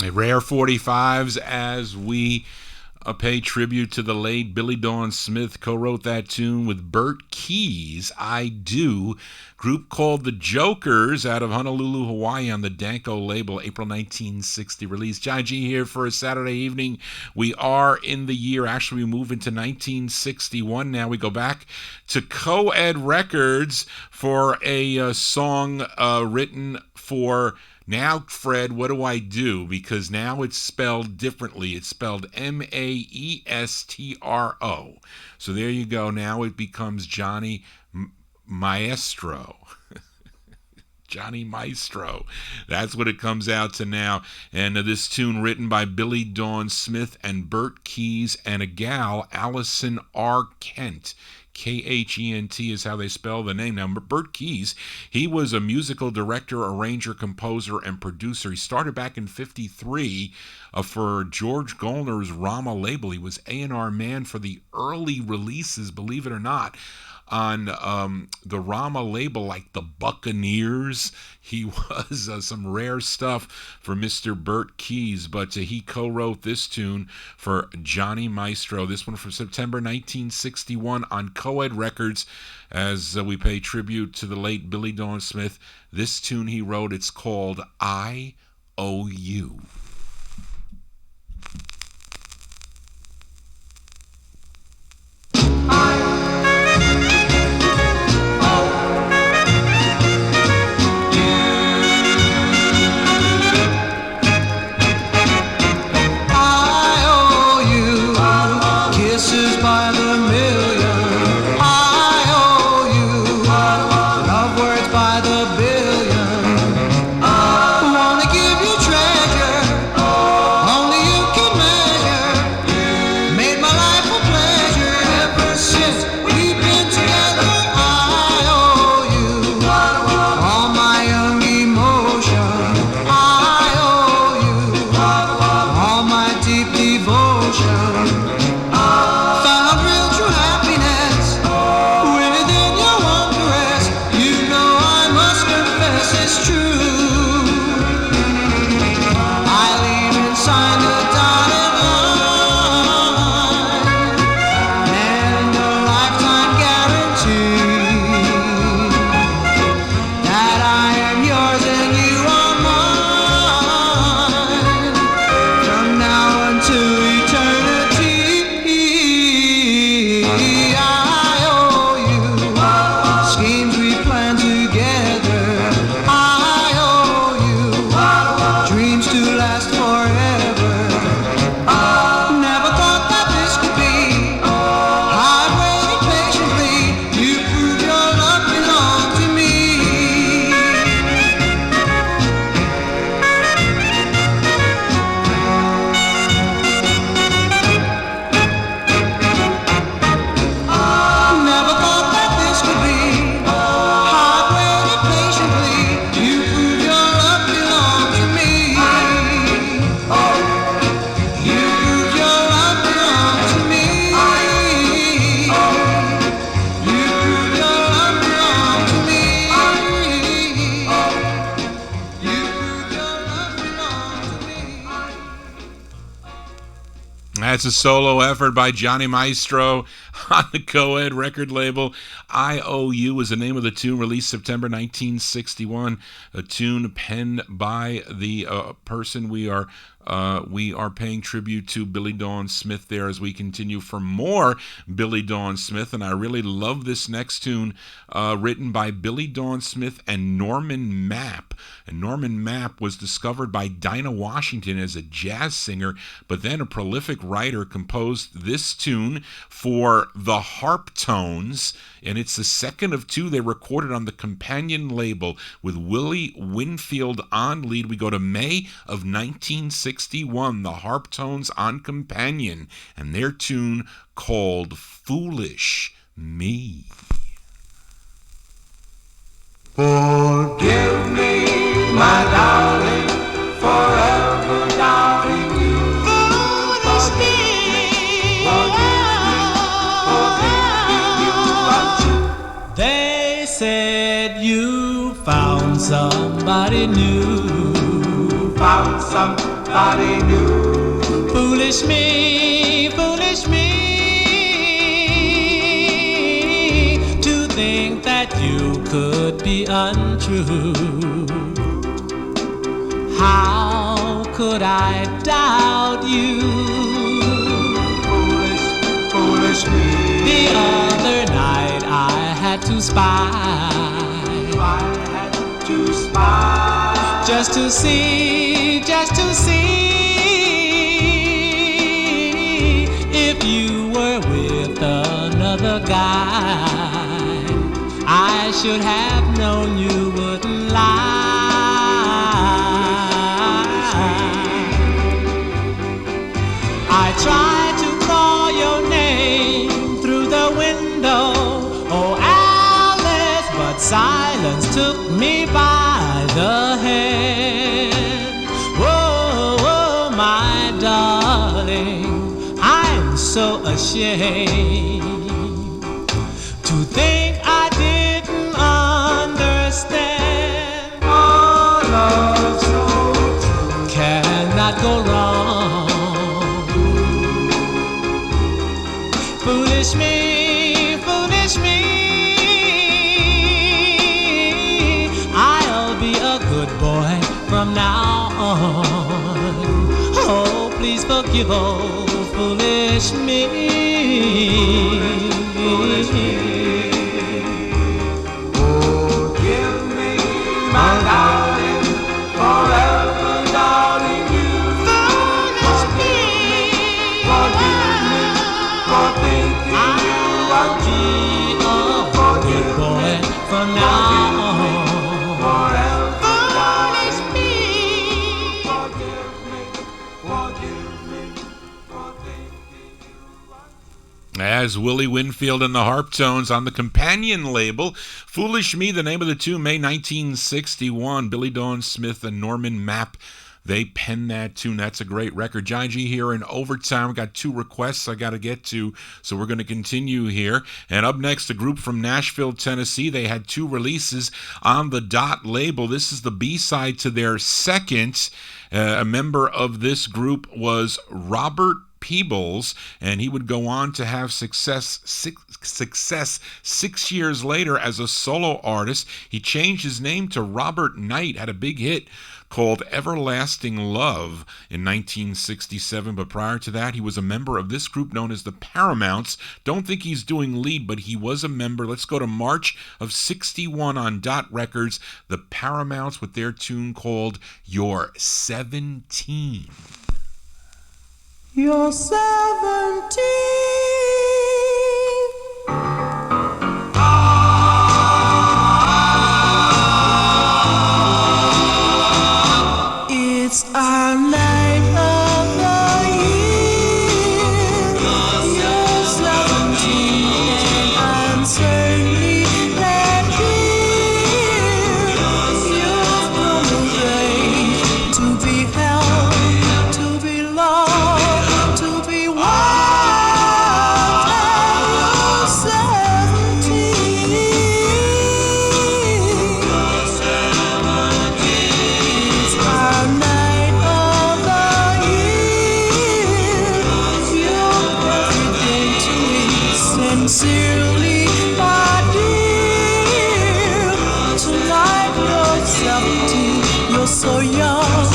A rare 45s as we pay tribute to the late Billy Dawn Smith. Co-wrote that tune with Bert Keys, I Do. Group called The Jokers out of Honolulu, Hawaii on the Danko label, April 1960 release. Johnny G here for a Saturday evening. We are in the year, actually we move into 1961 now. We go back to Co-Ed Records for a song written for... Now, Fred, what do I do? Because now it's spelled differently. It's spelled Maestro. So there you go. Now it becomes Johnny Maestro. Johnny Maestro. That's what it comes out to now. And this tune written by Billy Dawn Smith and Bert Keys and a gal, Allison R. Kent. Khent is how they spell the name. Now, Bert Keys, he was a musical director, arranger, composer, and producer. He started back in 1953 for George Golner's Rama label. He was A&R man for the early releases, believe it or not, on the Rama label, like the Buccaneers. He was some rare stuff for Mr. Bert Keys, but he co-wrote this tune for Johnny Maestro. This one from September 1961 on Co-Ed Records as we pay tribute to the late Billy Dawn Smith. This tune he wrote, it's called I Owe You. Wanna give you treasure That's a solo effort by Johnny Maestro on the co-ed record label. IOU is the name of the tune, released September 1961. A tune penned by the person we are paying tribute to, Billy Dawn Smith, there as we continue for more Billy Dawn Smith. And I really love this next tune, written by Billy Dawn Smith and Norman Mapp. And Norman Mapp was discovered by Dinah Washington as a jazz singer, but then a prolific writer composed this tune for the Harp Tones, and it's the second of two they recorded on the companion label with Willie Winfield on lead. We go to May of 1961, the Harp Tones on companion, and their tune called Foolish Me. Forgive me, my darling, forever doubting you. Forgive me, forgive me, They said you found somebody new. found somebody new. Foolish me, foolish me, to think that you could be untrue. How could I doubt you? Foolish, foolish me. The other night I had to spy, I had to spy, just to see if you were with another guy. I should have known you wouldn't lie. I tried to call your name through the window, oh Alice, but silence took me by the hand. Whoa, whoa, my darling, I'm so ashamed to think I didn't understand. oh love so true. Cannot go wrong. Foolish me, foolish me, I'll be a good boy from now on. Oh, please forgive, oh, foolish me. Forgive me, my darling, forever doubting you. Forgive me, for thinking you I'll be a good boy from now on. forever doubting me. Forgive me, for thinking you. As Willie Winfield and the Harp Tones on the companion label, Foolish Me, the name of the tune, May 1961. Billy Dawn Smith and Norman Mapp, they penned that tune. That's a great record. Johnny G here in overtime. We got two requests I got to get to, so we're going to continue here. And up next, a group from Nashville, Tennessee. They had two releases on the Dot label. This is the B-side to their second. A member of this group was Robert Peebles, and he would go on to have success 6 years later as a solo artist. He changed his name to Robert Knight, had a big hit called Everlasting Love in 1967, but prior to that, he was a member of this group known as the Paramounts. Don't think he's doing lead, but he was a member. Let's go to March of 61 on Dot Records, the Paramounts with their tune called You're 17. You're 17. It's our night of the year. You're 17 and I'm certainly that dear. You've come of age to be held, to be loved, to be wild sincerely, my dear. Tonight you're 17, you're so young.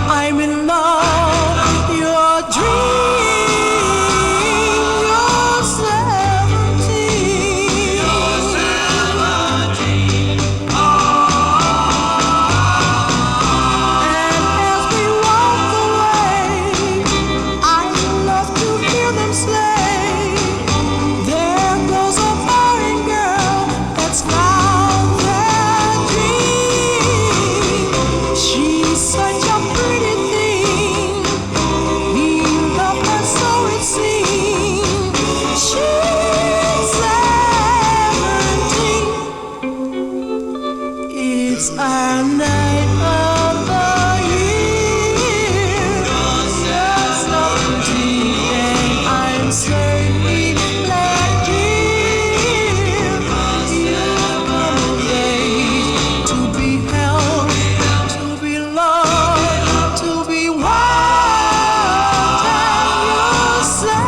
I'm in love, you're a dream. You're 17. You're 17. And as we walk away, I love to hear them say, there goes a foreign girl that's found their dream. She's such a pretty thing. We love her so it seems. She's 17. It's our night of the year. You're 17, and I'm certainly glad, dear. You've come of age to be held, to be loved, to be wild, and you're 17.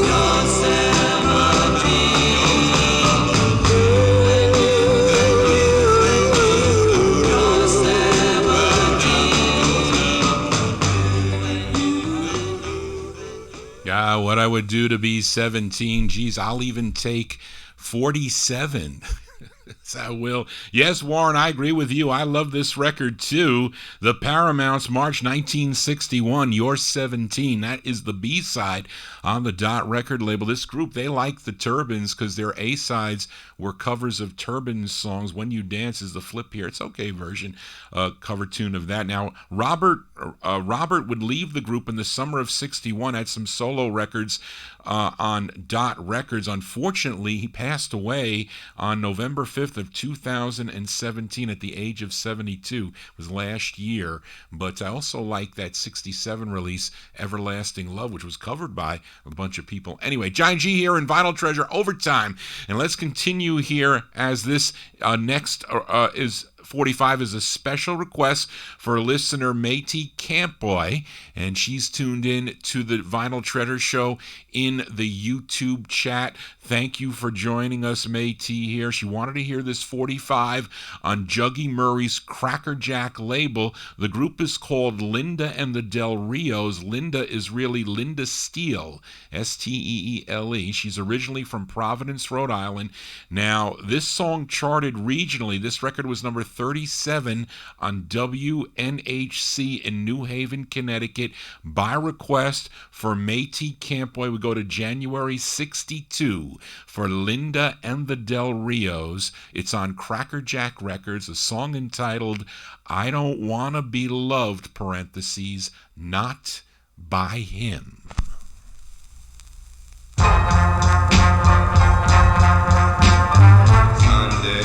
You're 17. Yeah, what I would do to be 17. Geez, I'll even take 47. Yes, I will. Yes, Warren, I agree with you. I love this record too. The Paramounts, March 1961, You're 17. That is the B-side on the Dot record label. This group, they like the Turbans because their A-sides were covers of Turbans songs. When You Dance is the flip here. It's okay version, cover tune of that. Now, Robert would leave the group in the summer of 61, had some solo records on Dot Records. Unfortunately, he passed away on November 5th of 2017 at the age of 72. It was last year. But I also like that 67 release, Everlasting Love, which was covered by a bunch of people. Anyway, Johnny G here in Vinyl Treasure Overtime. And let's continue here as this next is 45 is a special request for listener Métis Campboy, and she's tuned in to the Vinyl Treasure Show in the YouTube chat. Thank you for joining us, Métis here. She wanted to hear this 45 on Juggy Murray's Cracker Jack label. The group is called Linda and the Del Rios. Linda is really Linda Steele, Steele. She's originally from Providence, Rhode Island. Now, this song charted regionally. This record was number 37 on WNHC in New Haven, Connecticut. By request for Métis Campboy, we go to January 62 for Linda and the Del Rios. It's on Cracker Jack Records, a song entitled I Don't Wanna Be Loved, parentheses, Not by Him. Sunday,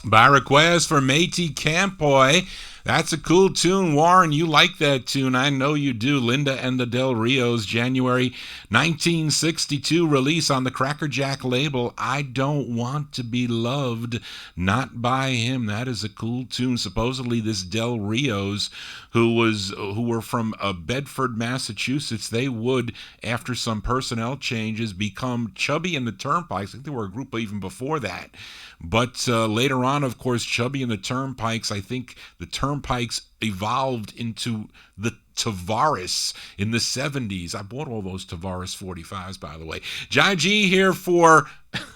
By request for Métis Campoy. That's a cool tune, Warren. You like that tune. I know you do. Linda and the Del Rios, January 1962 release on the Cracker Jack label. I Don't Want to Be Loved, Not by Him. That is a cool tune. Supposedly this Del Rios, who were from Bedford, Massachusetts, they would, after some personnel changes, become Chubby and the Turnpikes. I think they were a group even before that. But later on, of course, Chubby and the Turnpikes, I think the Turnpikes evolved into the Tavares in the 70s. I bought all those Tavares 45s, by the way. Johnny G here for...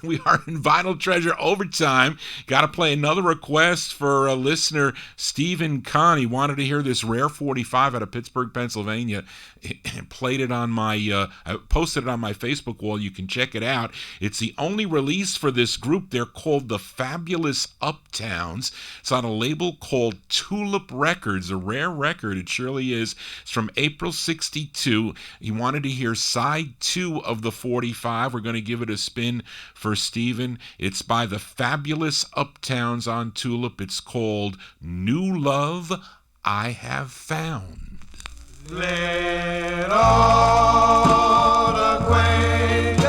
We are in Vinyl Treasure Overtime. Got to play another request for a listener, Stephen Kahn. He wanted to hear this rare 45 out of Pittsburgh, Pennsylvania. Played it on my, I posted it on my Facebook wall. You can check it out. It's the only release for this group. They're called the Fabulous Uptowns. It's on a label called Tulip Records, a rare record. It surely is. It's from April 62. He wanted to hear side 2 of the 45. We're going to give it a spin for Stephen. It's by the Fabulous Uptowns on Tulip. It's called New Love I Have Found. Let all acquaintance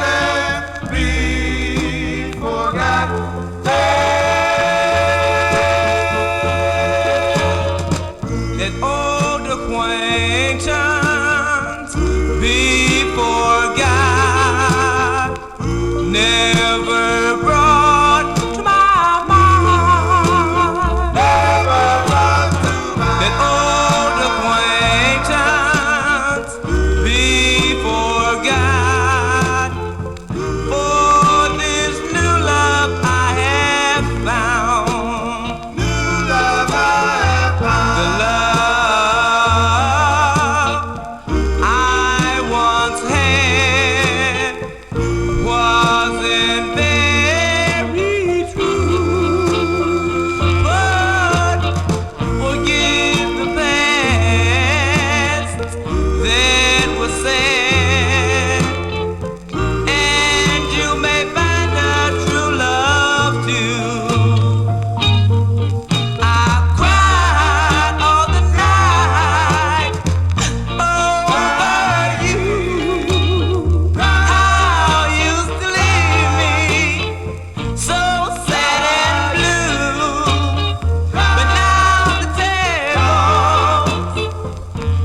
be forgotten. Let old acquaintance be forgot. Never brought to my mind. Never brought to my mind. Let old acquaintance be forgot. For this new love I have found. New love I have found. The love I once had wasn't very true, but forgive the past that was sad, and you may find a true love too. I cried all the night over you. How you used to leave me so sad and blue. But now the tables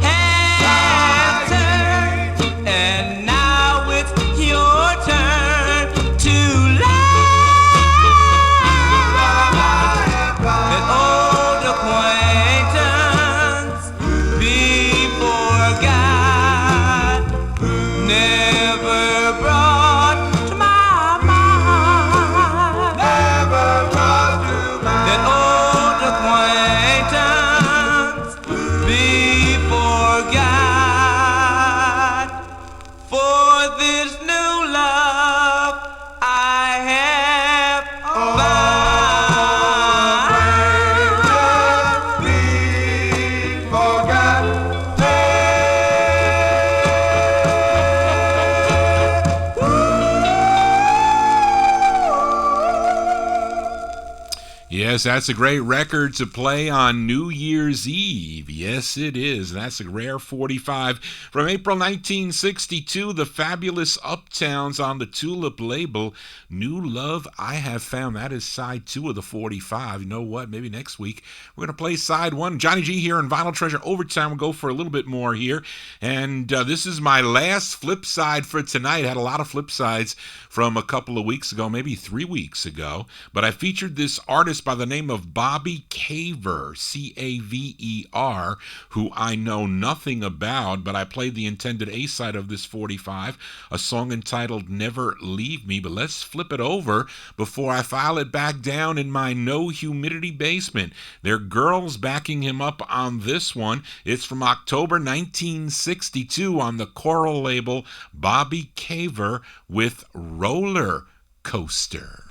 have turned, and now it's your turn to laugh. Let old acquaintance be forgot. Never brought to my mind. Never brought to my mind. Let old acquaintance be forgot. For this new love I have found. Be forgot. Yes, that's a great record to play on New Year's Eve. Yes, it is. That's a rare 45 from April 1962. The Fabulous Uptowns on the Tulip label. New Love I Have Found. That is side 2 of the 45. You know what? Maybe next week we're going to play side 1. Johnny G here in Vinyl Treasure Overtime. We'll go for a little bit more here. And this is my last flip side for tonight. I had a lot of flip sides from a couple of weeks ago, maybe 3 weeks ago. But I featured this artist by the name of Bobby Caver, C-A-V-E-R, who I know nothing about, but I played the intended A-side of this 45, a song entitled Never Leave Me. But let's flip it over before I file it back down in my no humidity basement. There are girls backing him up on this one. It's from October 1962 on the Coral label, Bobby Caver with Roller Coaster.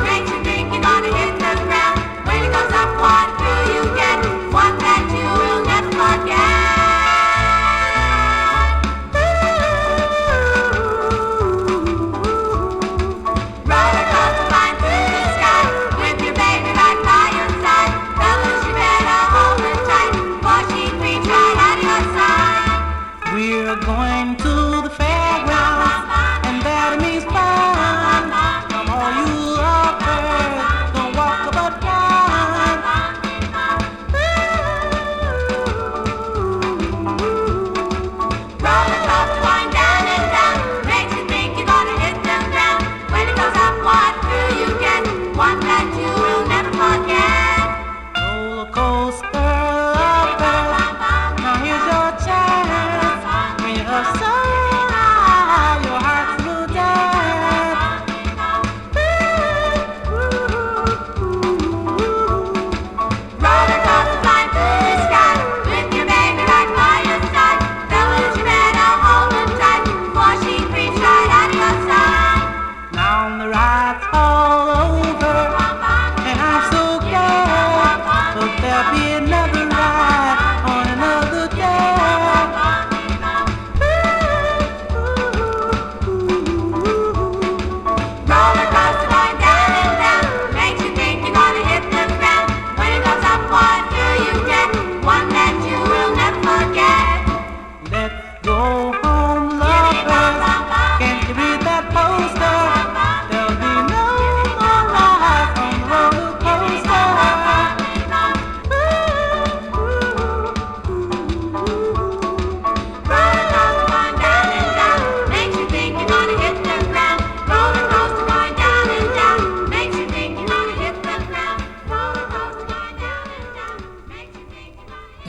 Makes you think you're gonna hit the ground. When it goes up, what do you get?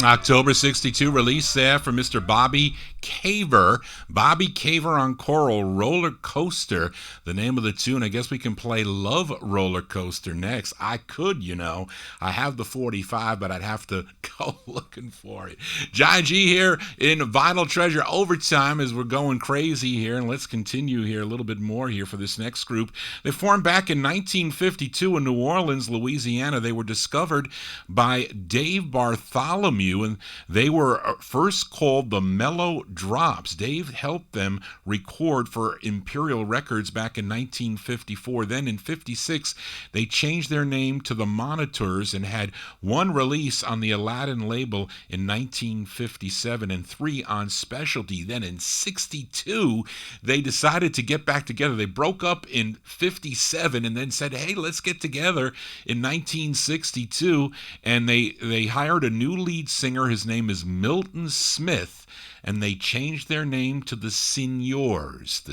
October 62 release there for Mr. Bobby Caver. Bobby Caver on choral, Roller Coaster. The name of the tune, I guess we can play Love Roller Coaster next. I could, I have the 45, but I'd have to go looking for it. Johnny G here in Vinyl Treasure Overtime as we're going crazy here. And let's continue here a little bit more here for this next group. They formed back in 1952 in New Orleans, Louisiana. They were discovered by Dave Bartholomew, and they were first called the Mellow Drops. Dave helped them record for Imperial Records back in 1954. Then in 56, they changed their name to the Monitors and had one release on the Aladdin label in 1957 and 3 on Specialty. Then in 62, they decided to get back together. They broke up in 57 and then said, hey, let's get together in 1962. And they hired a new lead singer. His name is Milton Smith. And they changed their name to the Signors.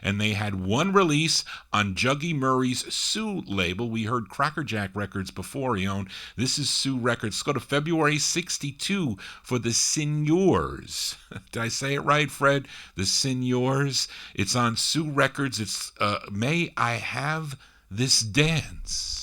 And they had one release on Juggy Murray's Sue label. We heard Cracker Jack Records before he owned. This is Sue Records. Let's go to February 62 for the Signors. Did I say it right, Fred? The Signors. It's on Sue Records. It's May I Have This Dance.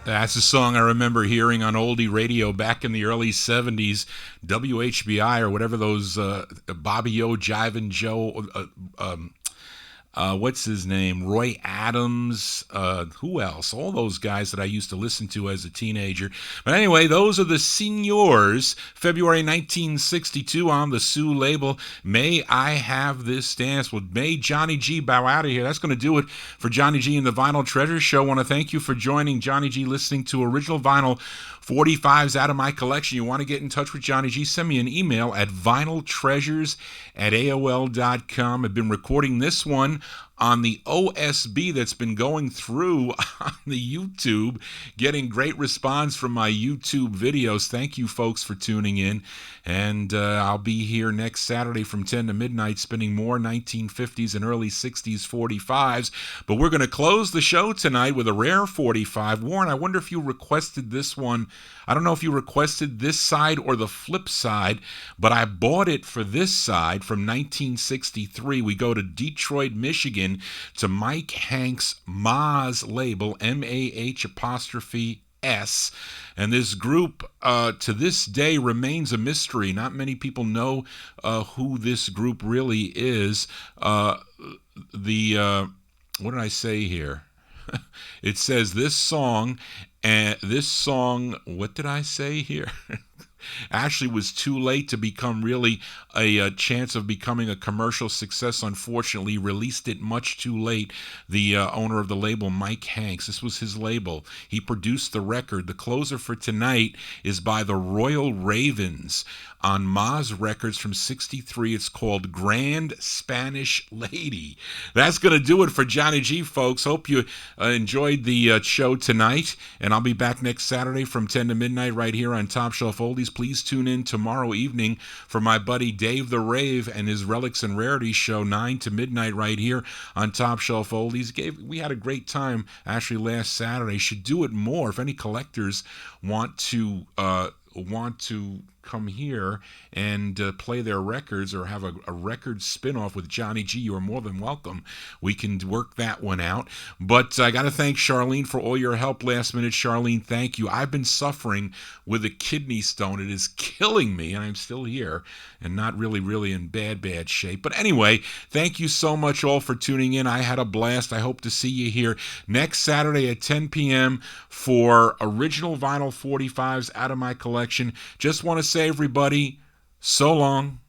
That's a song I remember hearing on oldie radio back in the early 70s, WHBI or whatever those Bobby O, Jivin' Joe, what's his name? Roy Adams, who else? All those guys that I used to listen to as a teenager. But anyway, those are the Signors, February 1962 on the Sue label. May I Have This Dance? Well, may Johnny G bow out of here. That's going to do it for Johnny G and the Vinyl Treasure Show. I want to thank you for joining Johnny G, listening to original vinyl 45s out of my collection. You want to get in touch with Johnny G, send me an email at vinyltreasures@aol.com. I've been recording this one on the OSB that's been going through on the YouTube, getting great response from my YouTube videos. Thank you, folks, for tuning in. And I'll be here next Saturday from 10 to midnight spinning more 1950s and early 60s 45s. But we're going to close the show tonight with a rare 45. Warren, I wonder if you requested this one. I don't know if you requested this side or the flip side, but I bought it for this side from 1963. We go to Detroit, Michigan. in to Mike Hank's Ma's label, MAH''S. And this group, to this day, remains a mystery. Not many people know who this group really is. What did I say here? It says this song, what did I say here? Actually was too late to become really a chance of becoming a commercial success. Unfortunately, released it much too late. The owner of the label, Mike Hanks, this was his label. He produced the record. The closer for tonight is by the Royal Ravens on Ma's Records from '63. It's called Grand Spanish Lady. That's going to do it for Johnny G, folks. Hope you enjoyed the show tonight, and I'll be back next Saturday from 10 to midnight right here on Top Shelf Oldies. Please tune in tomorrow evening for my buddy Dave the Rave and his Relics and Rarities show, 9 to midnight right here on Top Shelf Oldies. We had a great time actually last Saturday. Should do it more. If any collectors want to come here and play their records or have a record spin-off with Johnny G, you are more than welcome. We can work that one out. But I got to thank Charlene for all your help last minute. Charlene, thank you. I've been suffering with a kidney stone. It is killing me, and I'm still here and not really in bad shape. But anyway, thank you so much all for tuning in. I had a blast. I hope to see you here next Saturday at 10 p.m. for original vinyl 45s out of my collection. Just want to say, everybody, so long.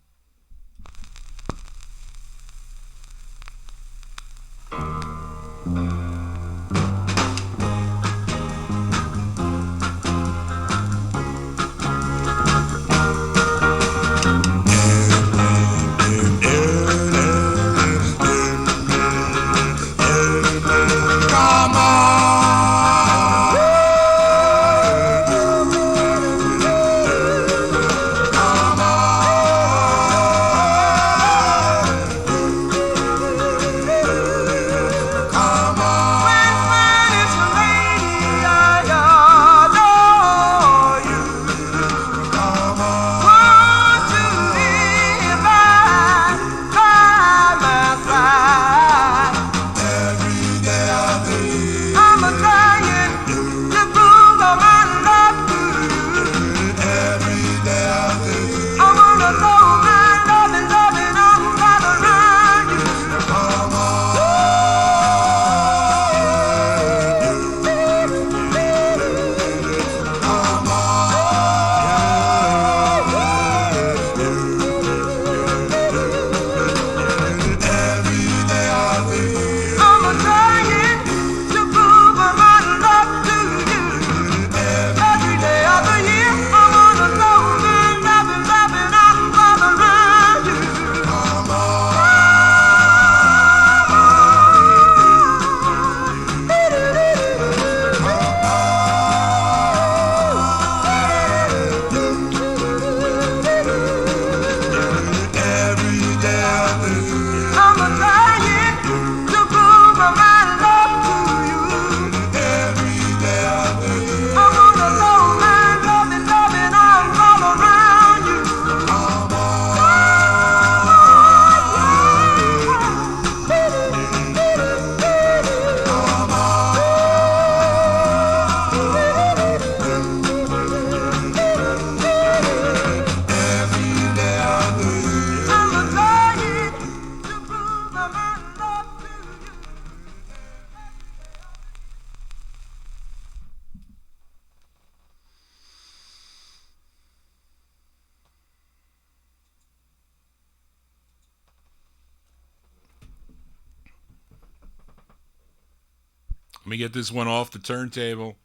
Let me get this one off the turntable.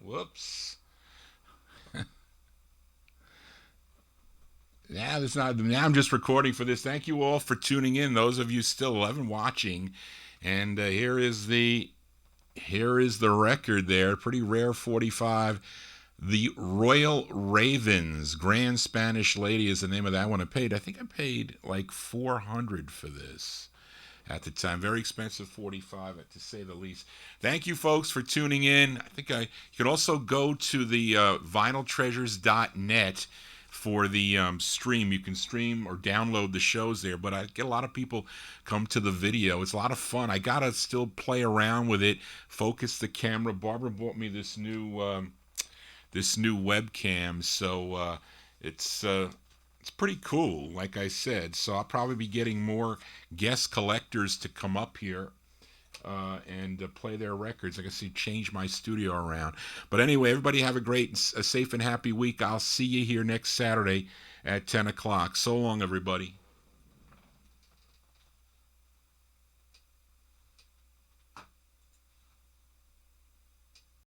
Whoops. Now I'm just recording for this. Thank you all for tuning in. Those of you still 11 watching, and here is the record there. Pretty rare 45. The Royal Ravens, Grand Spanish Lady is the name of that one. I think I paid like $400 for this at the time. Very expensive 45, to say the least. Thank you, folks, for tuning in. You can also go to the vinyltreasures.net for the stream. You can stream or download the shows there, but I get a lot of people come to the video. It's a lot of fun. I gotta still play around with it, focus the camera. Barbara bought me this new webcam, so it's pretty cool, like I said. So I'll probably be getting more guest collectors to come up here and play their records. I can see change my studio around. But anyway, everybody have a safe and happy week. I'll see you here next Saturday at 10 o'clock. So long, everybody.